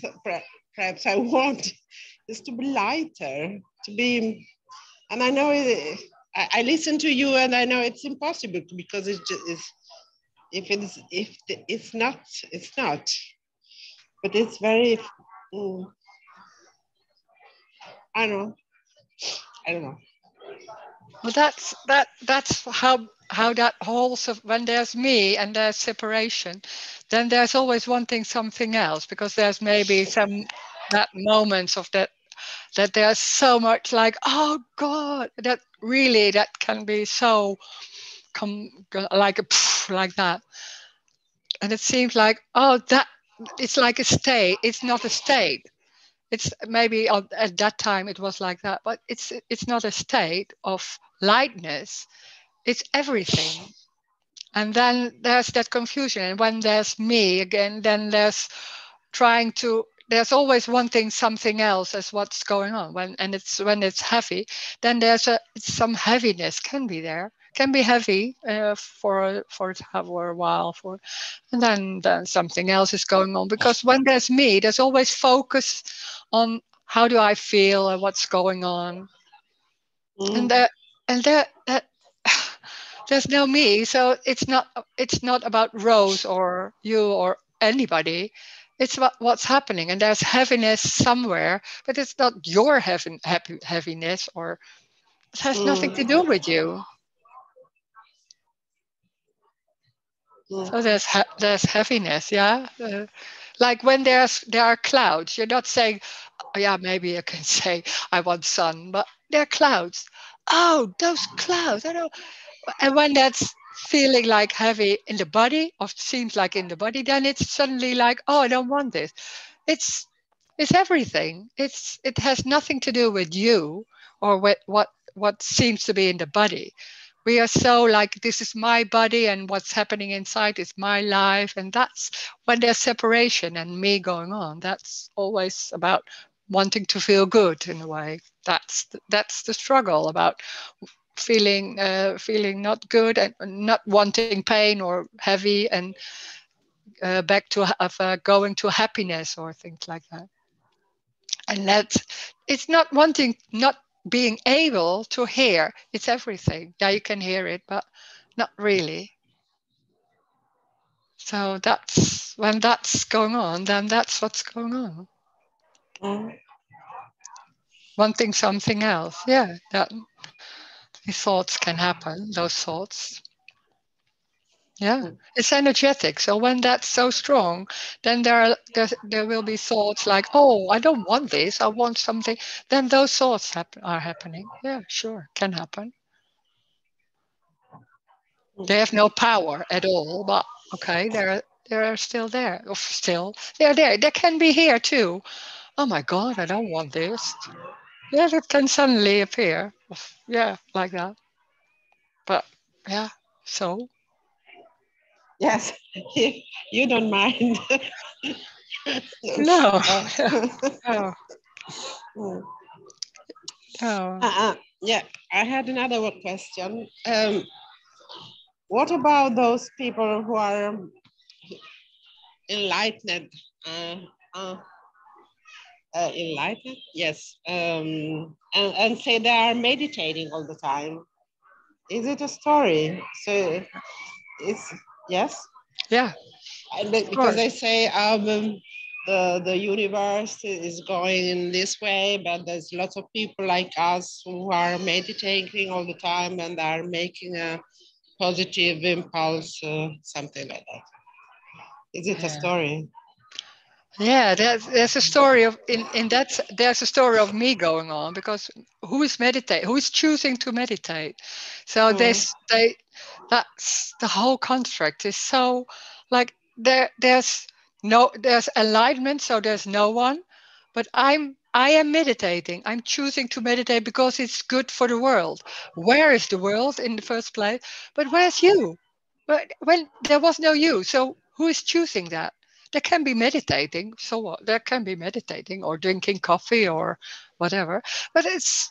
perhaps I want is to be lighter, to be. And I know I listen to you, and I know it's impossible because it's just if it's not, it's not. But it's very. mm, I don't know. I don't know. Well, that's how that whole when there's me and there's separation, then there's always wanting something else because there's maybe some that moments of that there's so much like, oh God, that really that can be so like a like that, and it seems like, oh, that it's like a state. It's not a state. It's maybe at that time it was like that, but it's not a state of lightness. It's everything. And then there's that confusion. And when there's me again, then there's always wanting something else as what's going on. When it's heavy, then there's some heaviness can be there, can be heavy for a while, and then something else is going on. Because when there's me, there's always focus on how do I feel and what's going on, and Mm, there and there that there's no me, so it's not about Rose or you or anybody. It's about what's happening, and there's heaviness somewhere, but it's not your heaviness, or it has nothing mm, to do with you. mm, So there's heaviness, yeah. Like when there are clouds, you're not saying, oh, yeah, maybe I can say I want sun, but there are clouds. Oh, those clouds! I don't. And when that's feeling like heavy in the body, or seems like in the body, then it's suddenly like, oh, I don't want this. It's it's everything. It has nothing to do with you or with what seems to be in the body. We are so like, this is my body and what's happening inside is my life. And that's when there's separation and me going on. That's always about wanting to feel good in a way. That's the struggle about feeling not good and not wanting pain or heavy, and back to going to happiness or things like that. And that it's not wanting, not being able to hear. It's everything. Yeah, you can hear it, but not really. So that's when that's going on. Then that's what's going on. mm, Wanting something else. Yeah, that these thoughts can happen. Those thoughts. Yeah, mm, it's energetic. So when that's so strong, then there will be thoughts like, "Oh, I don't want this. I want something." Then those thoughts are happening. Yeah, sure, can happen. They have no power at all, but okay, they're still there. Or still, they're there. They can be here too. Oh my God, I don't want this. Yeah, that can suddenly appear. Yeah, like that. But yeah, so yes, you don't mind. no, Uh, no, mm. no. Yeah, I had another question. What about those people who are enlightened? Uh, uh, Enlightened? Yes. And say they are meditating all the time. Is it a story? So it's yes. Yeah, And of because course. they say the universe is going in this way, but there's lots of people like us who are meditating all the time and are making a positive impulse, something like that. Is it a Yeah. story? Yeah, there's a story of in that there's a story of me going on, because who is choosing to meditate. So Mm. that's the whole construct is so, like, there's alignment, so there's no one, but I am meditating. I'm choosing to meditate because it's good for the world. Where is the world in the first place? But where's you? But when there was no you, so who is choosing that? They can be meditating, so what? They can be meditating or drinking coffee or whatever. But it's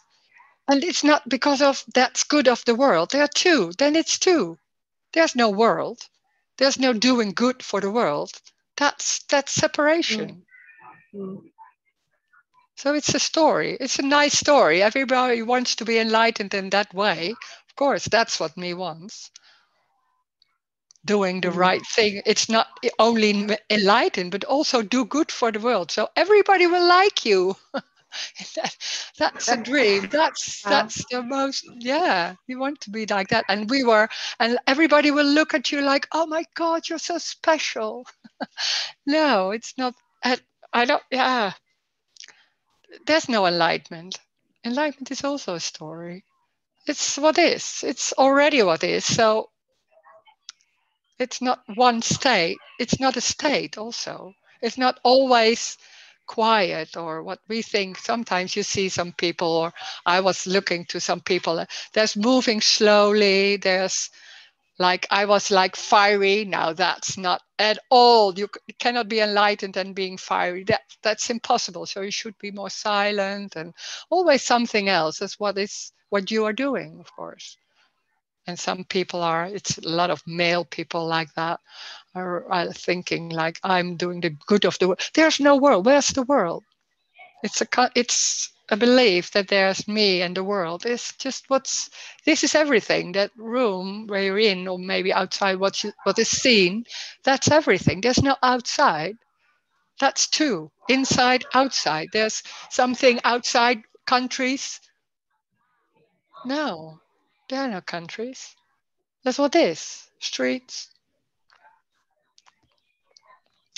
not because of that's good of the world. There are two, then it's two. There's no world. There's no doing good for the world. That's Mm. separation. Mm. So it's a story. It's a nice story. Everybody wants to be enlightened in that way. Of course, that's what me wants. Doing the Mm. right thing. It's not only enlightened, but also do good for the world. So everybody will like you. that, that's a dream. Uh, That's the most. Yeah, we want to be like that. And everybody will look at you like, oh my God, you're so special. No, it's not. I don't. Yeah, there's no enlightenment. Enlightenment is also a story. It's what is. It's already what is. So it's not one state. It's not a state also. It's not always quiet or what we think. Sometimes you see some people, or I was looking to some people, there's moving slowly. There's like, I was like fiery. Now that's not at all. You cannot be enlightened and being fiery. That's impossible. So you should be more silent and always something else. That's what you are doing, of course. And some people it's a lot of male people like that are thinking like, I'm doing the good of the world. There's no world. Where's the world? It's a belief that there's me and the world. It's just this is everything. That room where you're in, or maybe outside, what is seen, that's everything. There's no outside. That's two. Inside, outside. There's something outside countries. No, there are no countries. That's what is. Streets.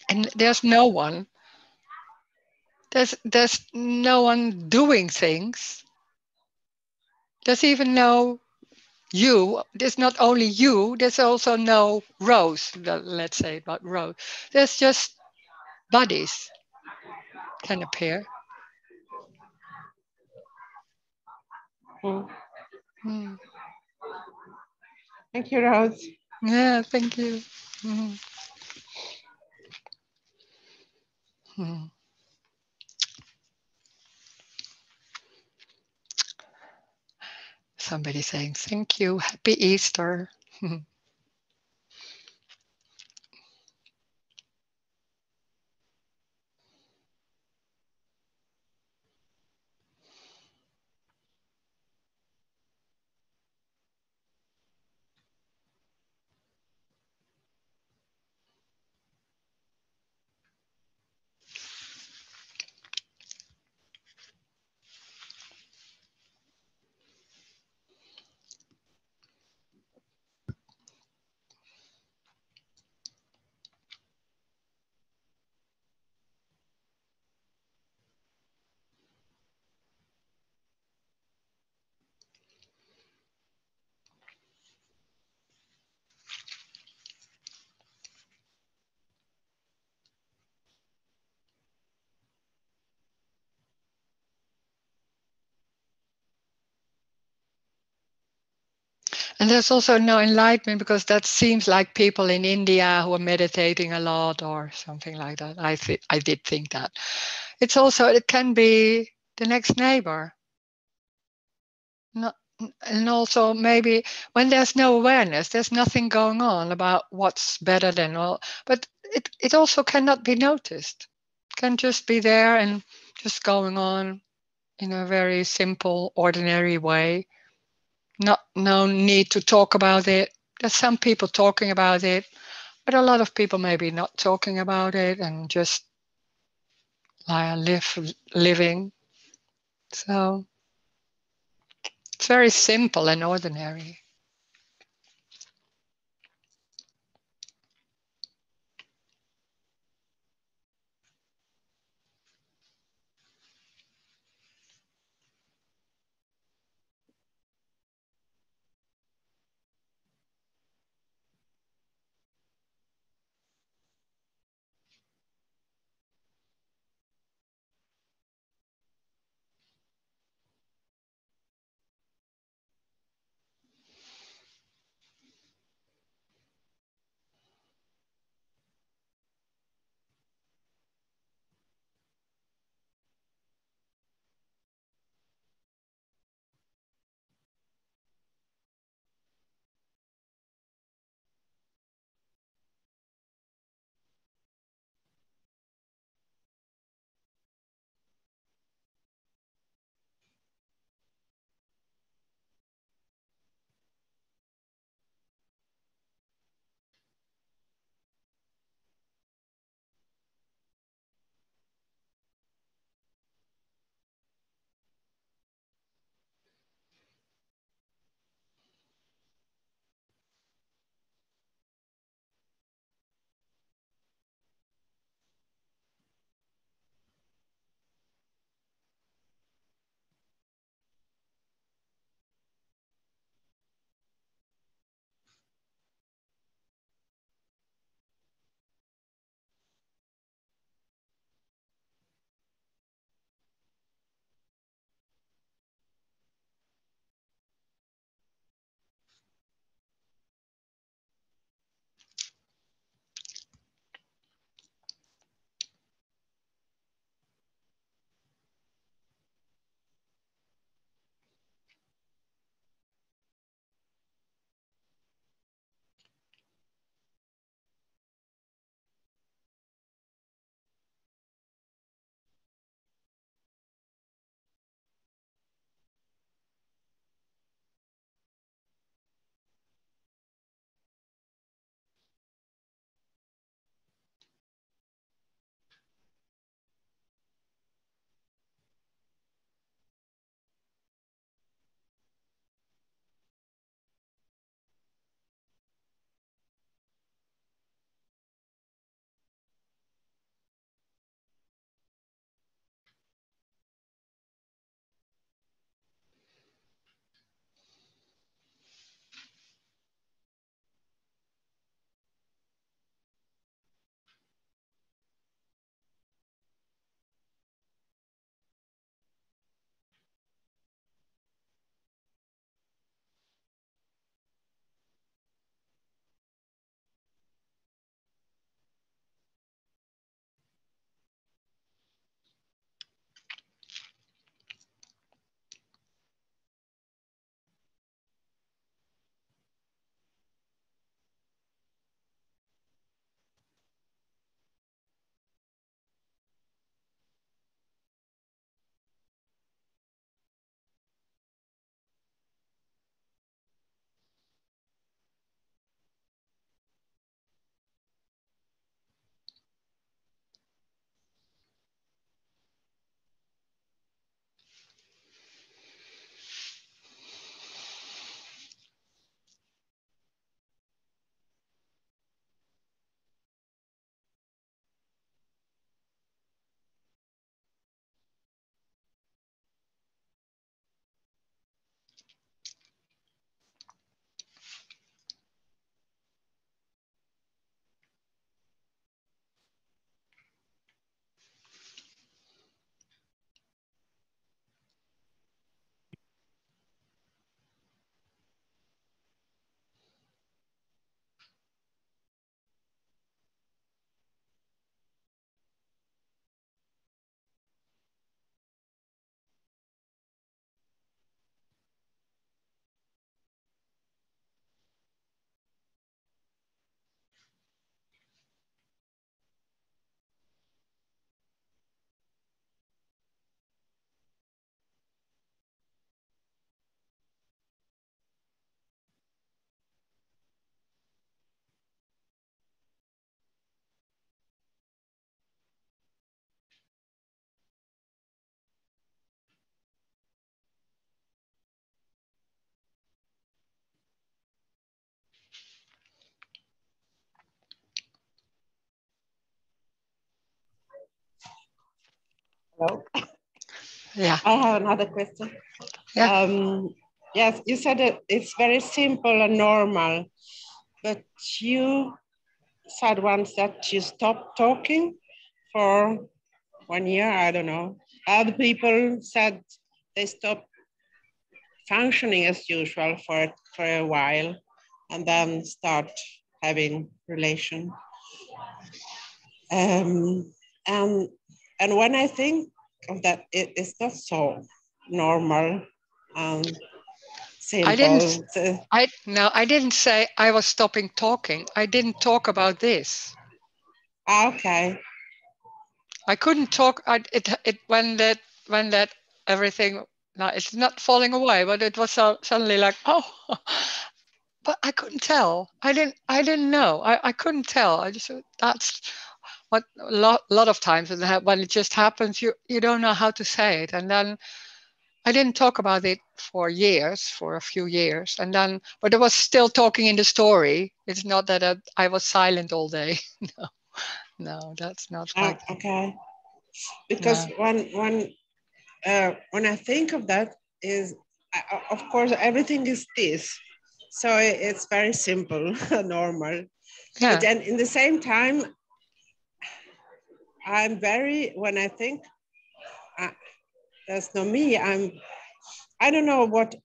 And there's no one. There's no one doing things. There's even no you. There's not only you, there's also no Roes. Let's say about Rose. There's just bodies can appear. Mm. Mm. Thank you, Rose. Yeah, thank you. Mm. Mm. Somebody saying thank you, happy Easter. And there's also no enlightenment, because that seems like people in India who are meditating a lot or something like that. I did think that. It can be the next neighbor. Not, and also maybe when there's no awareness, there's nothing going on about what's better than all. But it also cannot be noticed. It can just be there and just going on in a very simple, ordinary way. No need to talk about it. There's some people talking about it, but a lot of people maybe not talking about it and just living. So it's very simple and ordinary. Hello. Yeah. I have another question. Yeah. Yes, you said it's very simple and normal, but you said once that you stopped talking for 1 year. I don't know. Other people said they stopped functioning as usual for a while, and then start having relation. Um, and and when I think of that, it's not so normal and I didn't. simple. I didn't say I was stopping talking. I didn't talk about this. Okay. I couldn't talk. It when that everything. No, it's not falling away, but it was suddenly like, oh, but I couldn't tell. I didn't know. I couldn't tell. I just that's what lot of times when it just happens, you don't know how to say it, and then I didn't talk about it for years, for a few years, and then but I was still talking in the story. It's not that I was silent all day. No, no, that's not like that. Okay. Because No. when I think of that is, of course, everything is this. So it's very simple, normal. But Yeah. then in the same time, I'm very, when I think, uh, that's not me, I don't know what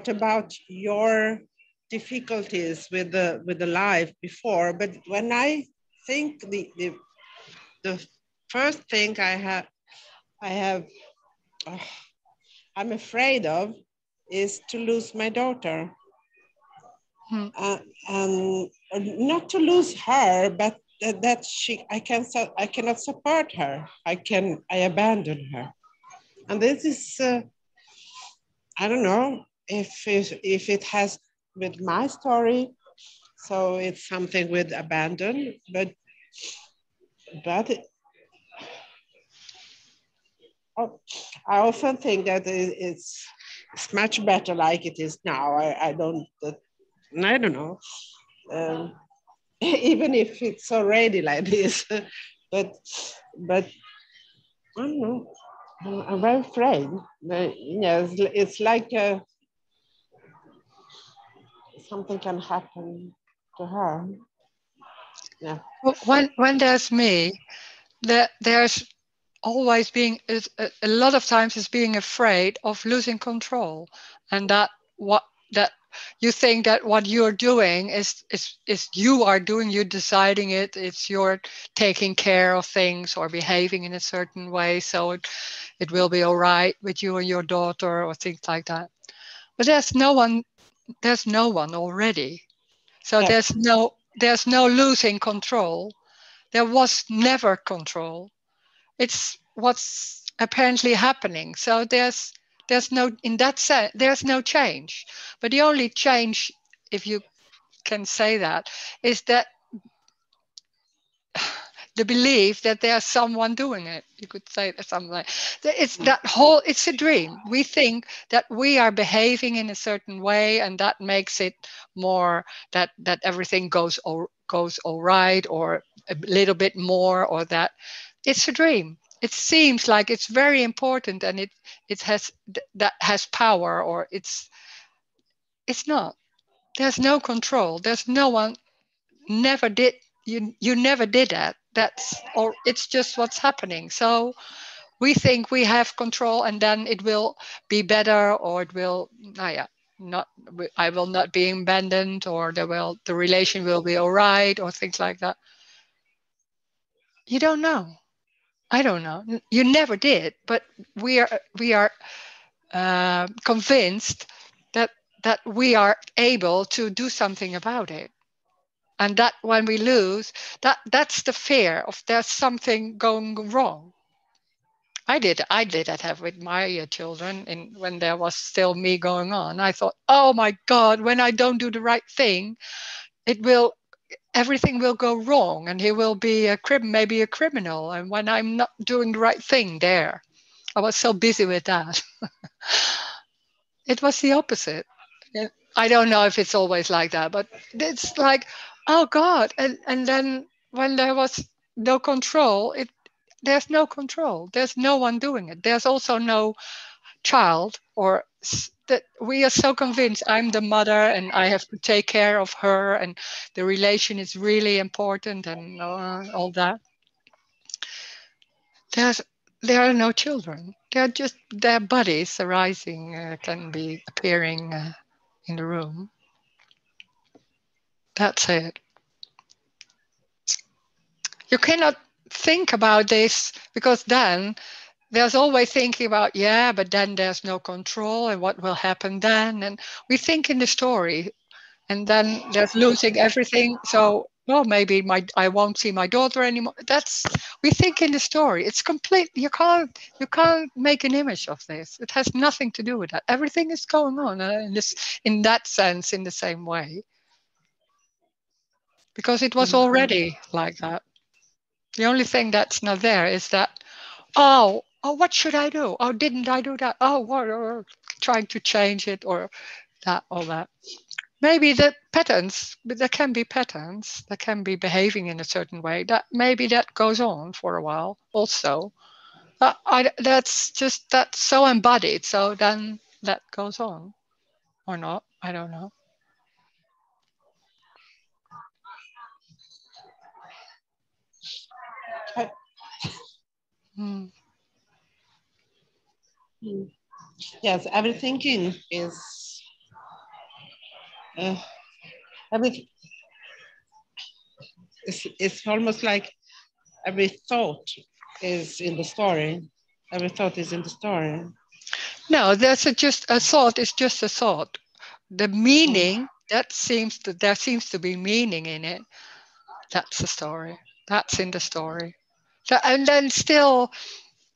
about your difficulties with the life before, but when I think the first thing I have oh, I'm afraid of is to lose my daughter. Hmm. And not to lose her, but that I cannot support her. I abandon her, and this is I don't know if it has with my story. So it's something with abandon, but oh, I often think that it's much better like it is now. I don't know. Um, even if it's already like this, but but I don't know. I'm very afraid. Yes, it's like something can happen to her. Yeah. When there's me, there's always being a lot of times is being afraid of losing control, and that what that you think that what you're doing is you are doing, you deciding it, it's you're taking care of things or behaving in a certain way, so it will be all right with you and your daughter or things like that. But there's no one already, so Yeah. there's no losing control. There was never control. It's what's apparently happening. So there's no, in that sense there's no change. But the only change, if you can say that, is that the belief that there's someone doing it. You could say that something like it's that whole, it's a dream. We think that we are behaving in a certain way, and that makes it more that everything goes all right, or a little bit more, or that it's a dream. It seems like it's very important, and it has that has power, or it's not. There's no control. There's no one, never did, you never did that. That's, or it's just what's happening. So we think we have control, and then it will be better, or it will, yeah, not, I will not be abandoned, or the relation will be all right, or things like that. You don't know. I don't know. You never did, but we are convinced that we are able to do something about it, and that when we lose, that's the fear of there's something going wrong. I did that have with my children, and when there was still me going on, I thought, oh my God, when I don't do the right thing, it will everything will go wrong, and he will be maybe a criminal, and when I'm not doing the right thing there, I was so busy with that. It was the opposite. Yeah. I don't know if it's always like that, but it's like, oh God. And then when there was no control, there's no control. There's no one doing it. There's also no child that we are so convinced I'm the mother and I have to take care of her and the relation is really important and all that. There's there are no children. They're just their bodies arising, can be appearing in the room. That's it. You cannot think about this because then there's always thinking about, yeah, but then there's no control and what will happen then. And we think in the story and then there's losing everything. So, well, maybe I won't see my daughter anymore. We think in the story. It's complete. You can't make an image of this. It has nothing to do with that. Everything is going on in that sense, in the same way, because it was already like that. The only thing that's not there is that, oh, what should I do? Oh, didn't I do that? Oh, what? Or trying to change it or that, all that. Maybe the patterns, but there can be patterns that can be behaving in a certain way. That maybe that goes on for a while also. That's so embodied. So then that goes on or not. I don't know. Hmm. Yes, everything is uh, everything. It's almost like every thought is in the story. Every thought is in the story. No, just a thought is just a thought. The meaning there seems to be meaning in it. That's the story. That's in the story. And then still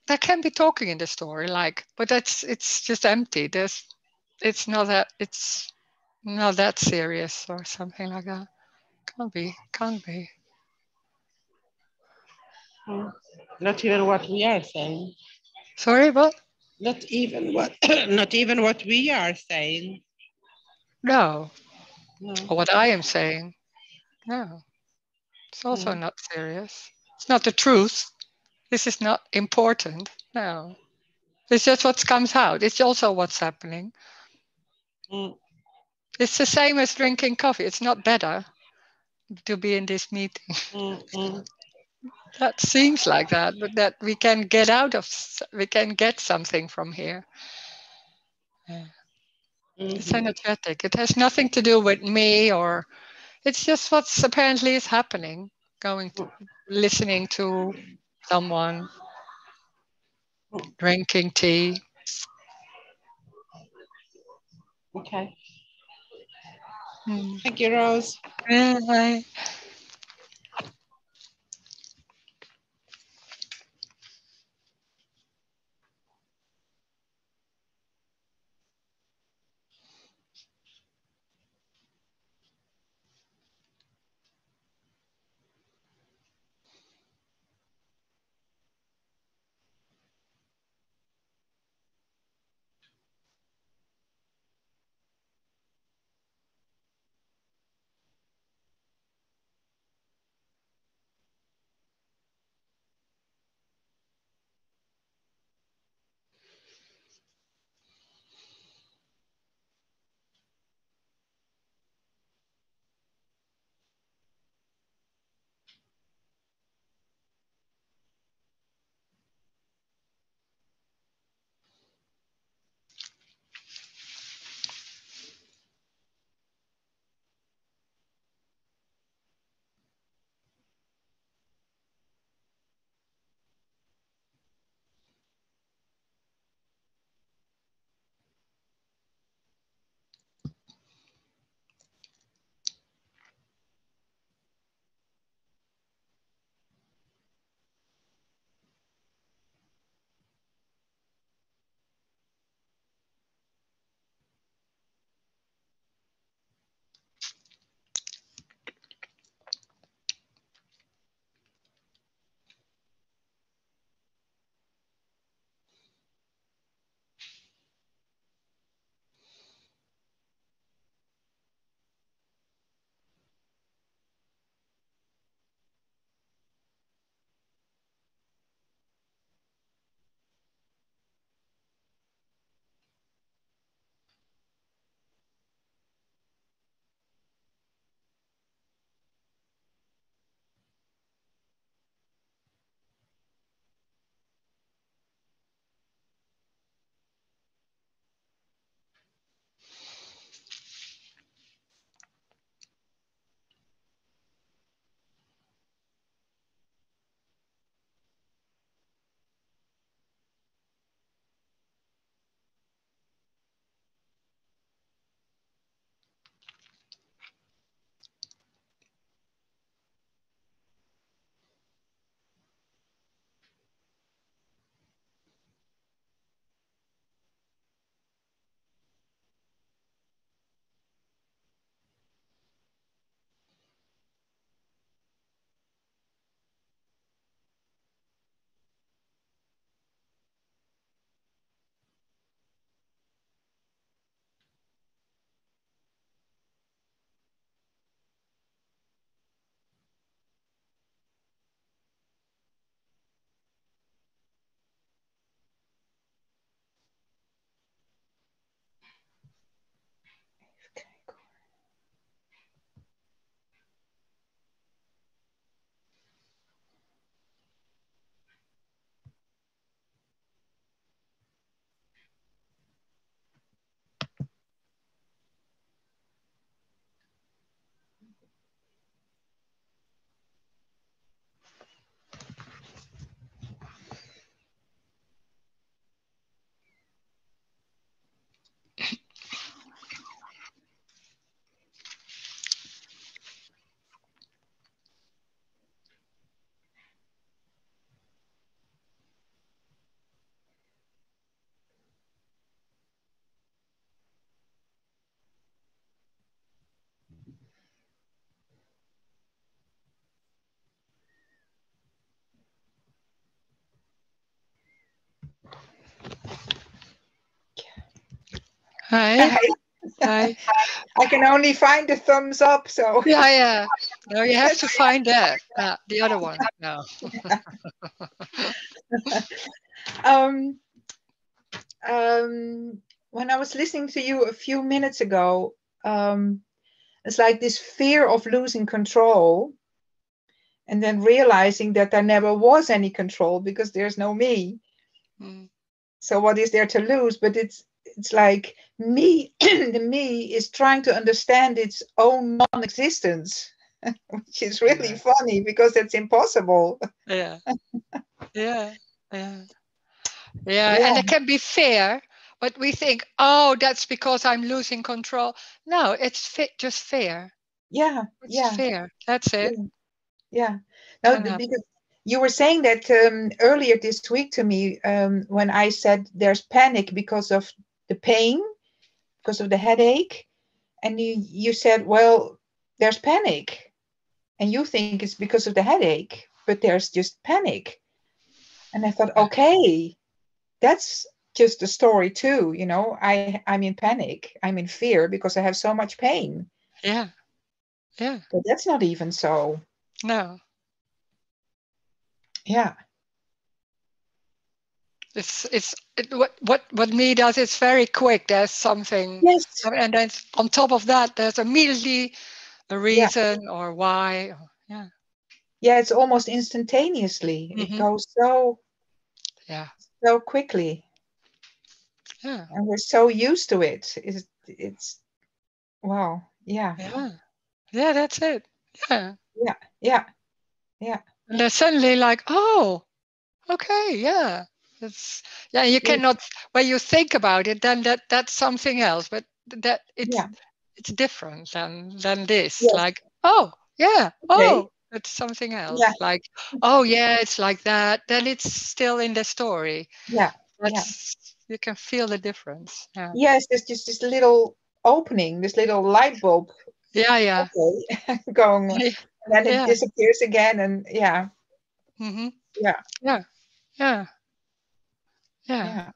there can be talking in the story, but it's just empty. It's not that serious or something like that. Can't be. Not even what we are saying. Sorry, but Not even what not even what we are saying. no. No. Or what I am saying, no. It's also not serious. It's not the truth. This is not important. No. It's just what comes out. It's also what's happening. Mm. It's the same as drinking coffee. It's not better to be in this meeting. That seems like that, but that we can get something from here. Yeah. It's energetic. It has nothing to do with me, or it's just what's apparently is happening. Listening to someone, drinking tea. Okay. Hmm. Thank you, Rose. Yeah, Right? Right. I can only find the thumbs up, so Yeah, yeah. No, you have to find that. The other one. No. um, when I was listening to you a few minutes ago, it's like this fear of losing control, and then realizing that there never was any control because there's no me. Mm. So what is there to lose? But it's like me, the me is trying to understand its own non-existence, which is really Yeah. funny because it's impossible. Yeah. Yeah. Yeah. Yeah. Yeah, And it can be fair, but we think, oh, that's because I'm losing control. No, it's just fair. yeah, It's yeah, fair. That's it. yeah, yeah. No, Can happen. because you were saying that earlier this week to me when I said there's panic because of the pain, because of the headache, and you said, well, there's panic, and you think it's because of the headache, but there's just panic. And I thought, okay, that's just a story too. I'm in panic. I'm in fear because I have so much pain. Yeah. Yeah. But that's not even so. No. Yeah. What me does is very quick. There's something, Yes. and then on top of that, there's immediately a Yeah. reason or why. Yeah. Yeah. It's almost instantaneously. It Mm-hmm. goes so Yeah. quickly, Yeah. and we're so used to it. It's wow. Yeah. Yeah. Yeah. That's it. Yeah. Yeah. Yeah. Yeah. And they're suddenly like, oh, okay, yeah. It's yeah. You Yeah. cannot when you think about it, then that's something else. But that Yeah. it's different than this. Yes. Like, oh yeah, Okay. oh, it's something Yeah. else. Like, oh yeah, it's like that. Then it's still in the story. Yeah. Yeah. That's you can feel the difference. Yeah. Yes. There's just this little opening, this little light bulb. Yeah. Yeah. Okay. Going, and then it Yeah. disappears again, and yeah. Mm-hmm. Yeah. Yeah. Yeah. Yeah. Yeah.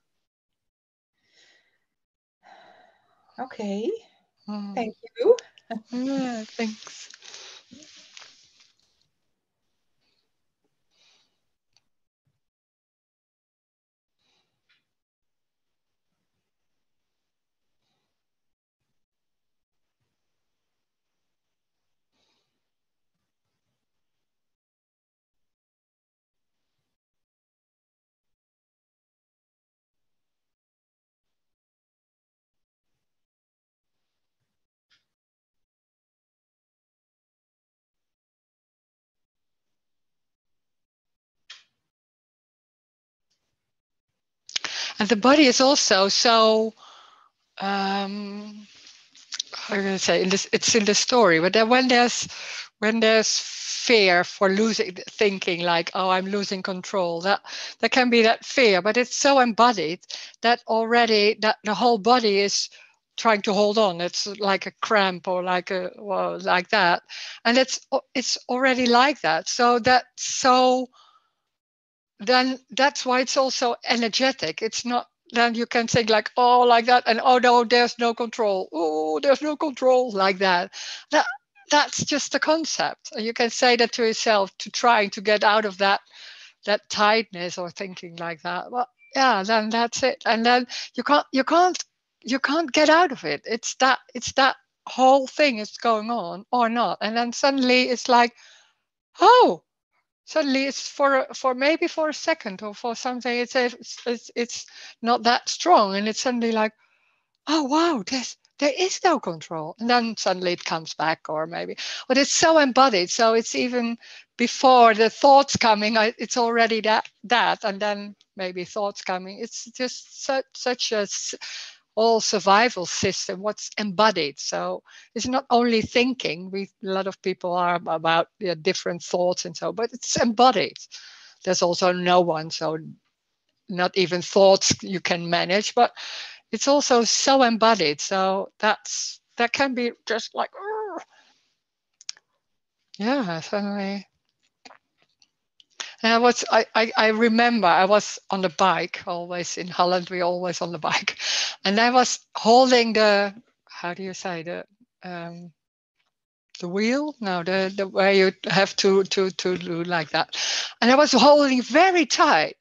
Okay. Mm. Thank you. Yeah. Thanks. And the body is also so how can I say in this it's in the story, but then when there's fear for losing thinking like, oh, I'm losing control, that there can be that fear, but it's so embodied that already that the whole body is trying to hold on. It's like a cramp or like that, and it's already like that. So then that's why it's also energetic. It's not then you can think like, oh, like that, and oh no, there's no control. Oh, there's no control like that. That that's just the concept. And you can say that to yourself to trying to get out of that tightness or thinking like that. Well, yeah, then that's it. And then you can't get out of it. It's that whole thing is going on or not. And then suddenly it's like, oh, suddenly it's for maybe for a second or for something it's not that strong, and it's suddenly like, oh wow, there is no control, and then suddenly it comes back, or maybe, but it's so embodied, so it's even before the thoughts coming, it's already that, and then maybe thoughts coming. It's just such a all survival system what's embodied. So it's not only thinking. A lot of people are about different thoughts and so, but it's embodied. There's also no one, so not even thoughts you can manage, but it's also so embodied. So that can be just like, yeah, suddenly. And I remember I was on the bike, always in Holland, we always on the bike. And I was holding how do you say, the wheel? No, the where you have to do like that. And I was holding very tight.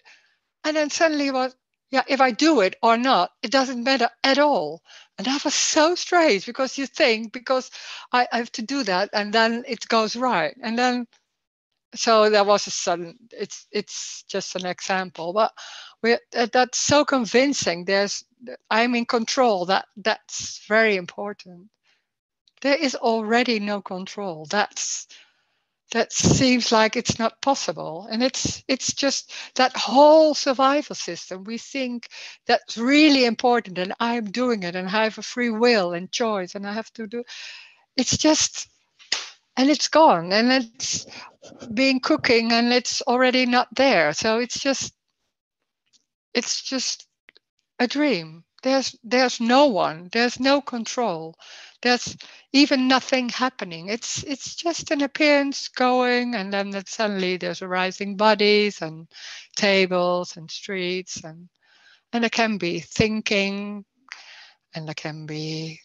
And then suddenly it was, yeah, if I do it or not, it doesn't matter at all. And that was so strange because you think, because I have to do that and then it goes right. And then, so there was a sudden, it's just an example, but that's so convincing. I'm in control. That's very important. There is already no control. That seems like it's not possible, and it's just that whole survival system. We think that's really important, and I'm doing it, and I have a free will and choice, and I have to do. It's just, and it's gone, and it's being cooking, and it's already not there. So it's just a dream. There's no one. There's no control. There's even nothing happening. It's just an appearance going, and then suddenly there's arising bodies and tables and streets, and there can be thinking, and there can be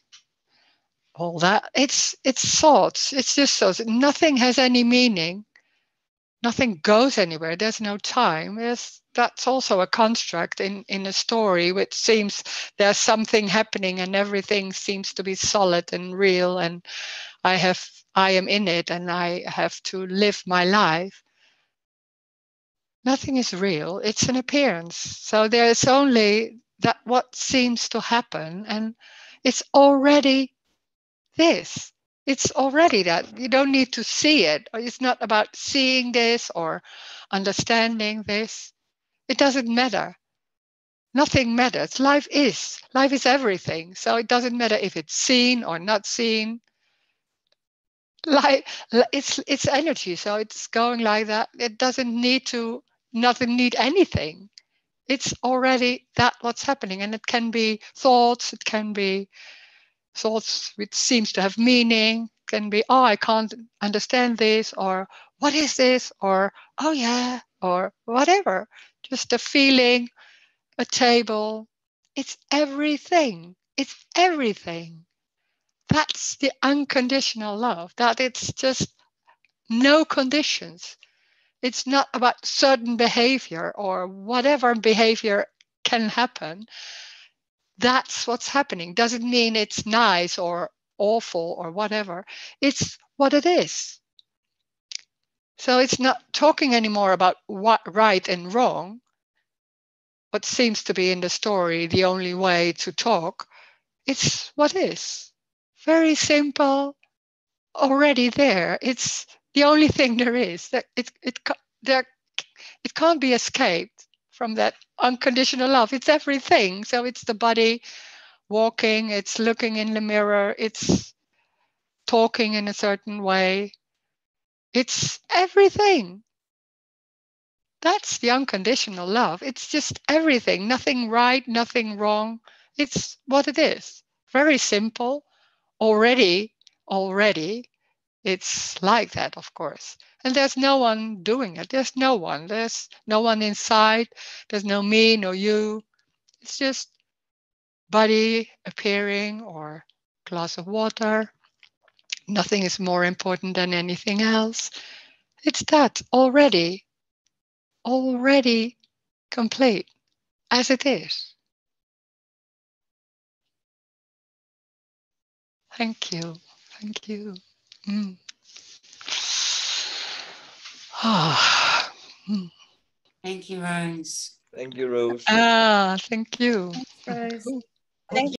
all that. It's thoughts. It's just thoughts. Nothing has any meaning. Nothing goes anywhere. There's no time. That's also a construct in a story, which seems there's something happening and everything seems to be solid and real, and I am in it and I have to live my life. Nothing is real. It's an appearance. So there is only that what seems to happen, and it's already this. It's already that. You don't need to see it. It's not about seeing this or understanding this. It doesn't matter. Nothing matters. Life is. Life is everything. So it doesn't matter if it's seen or not seen. Like it's energy. So it's going like that. It doesn't need to, nothing need anything. It's already that what's happening. And it can be thoughts, it can be thoughts which seems to have meaning, can be, oh, I can't understand this, or what is this, or oh yeah, or whatever. Just a feeling, a table. It's everything. It's everything. That's the unconditional love, that it's just no conditions. It's not about certain behavior or whatever behavior can happen. That's what's happening. Doesn't mean it's nice or awful or whatever. It's what it is. So it's not talking anymore about what right and wrong, what seems to be in the story the only way to talk. It's what is. Very simple, already there. It's the only thing there is. That it can't be escaped from that unconditional love. It's everything. So it's the body walking, it's looking in the mirror, it's talking in a certain way. It's everything. That's the unconditional love. It's just everything. Nothing right, nothing wrong. It's what it is. Very simple. Already, it's like that, of course. And there's no one doing it. There's no one. There's no one inside. There's no me, no you. It's just body appearing or glass of water. Nothing is more important than anything else. It's that already complete as it is. Thank you. Thank you. Mm. Thank you, Roes. Thank you, Rose. Thank you. Thanks, Roes. Thank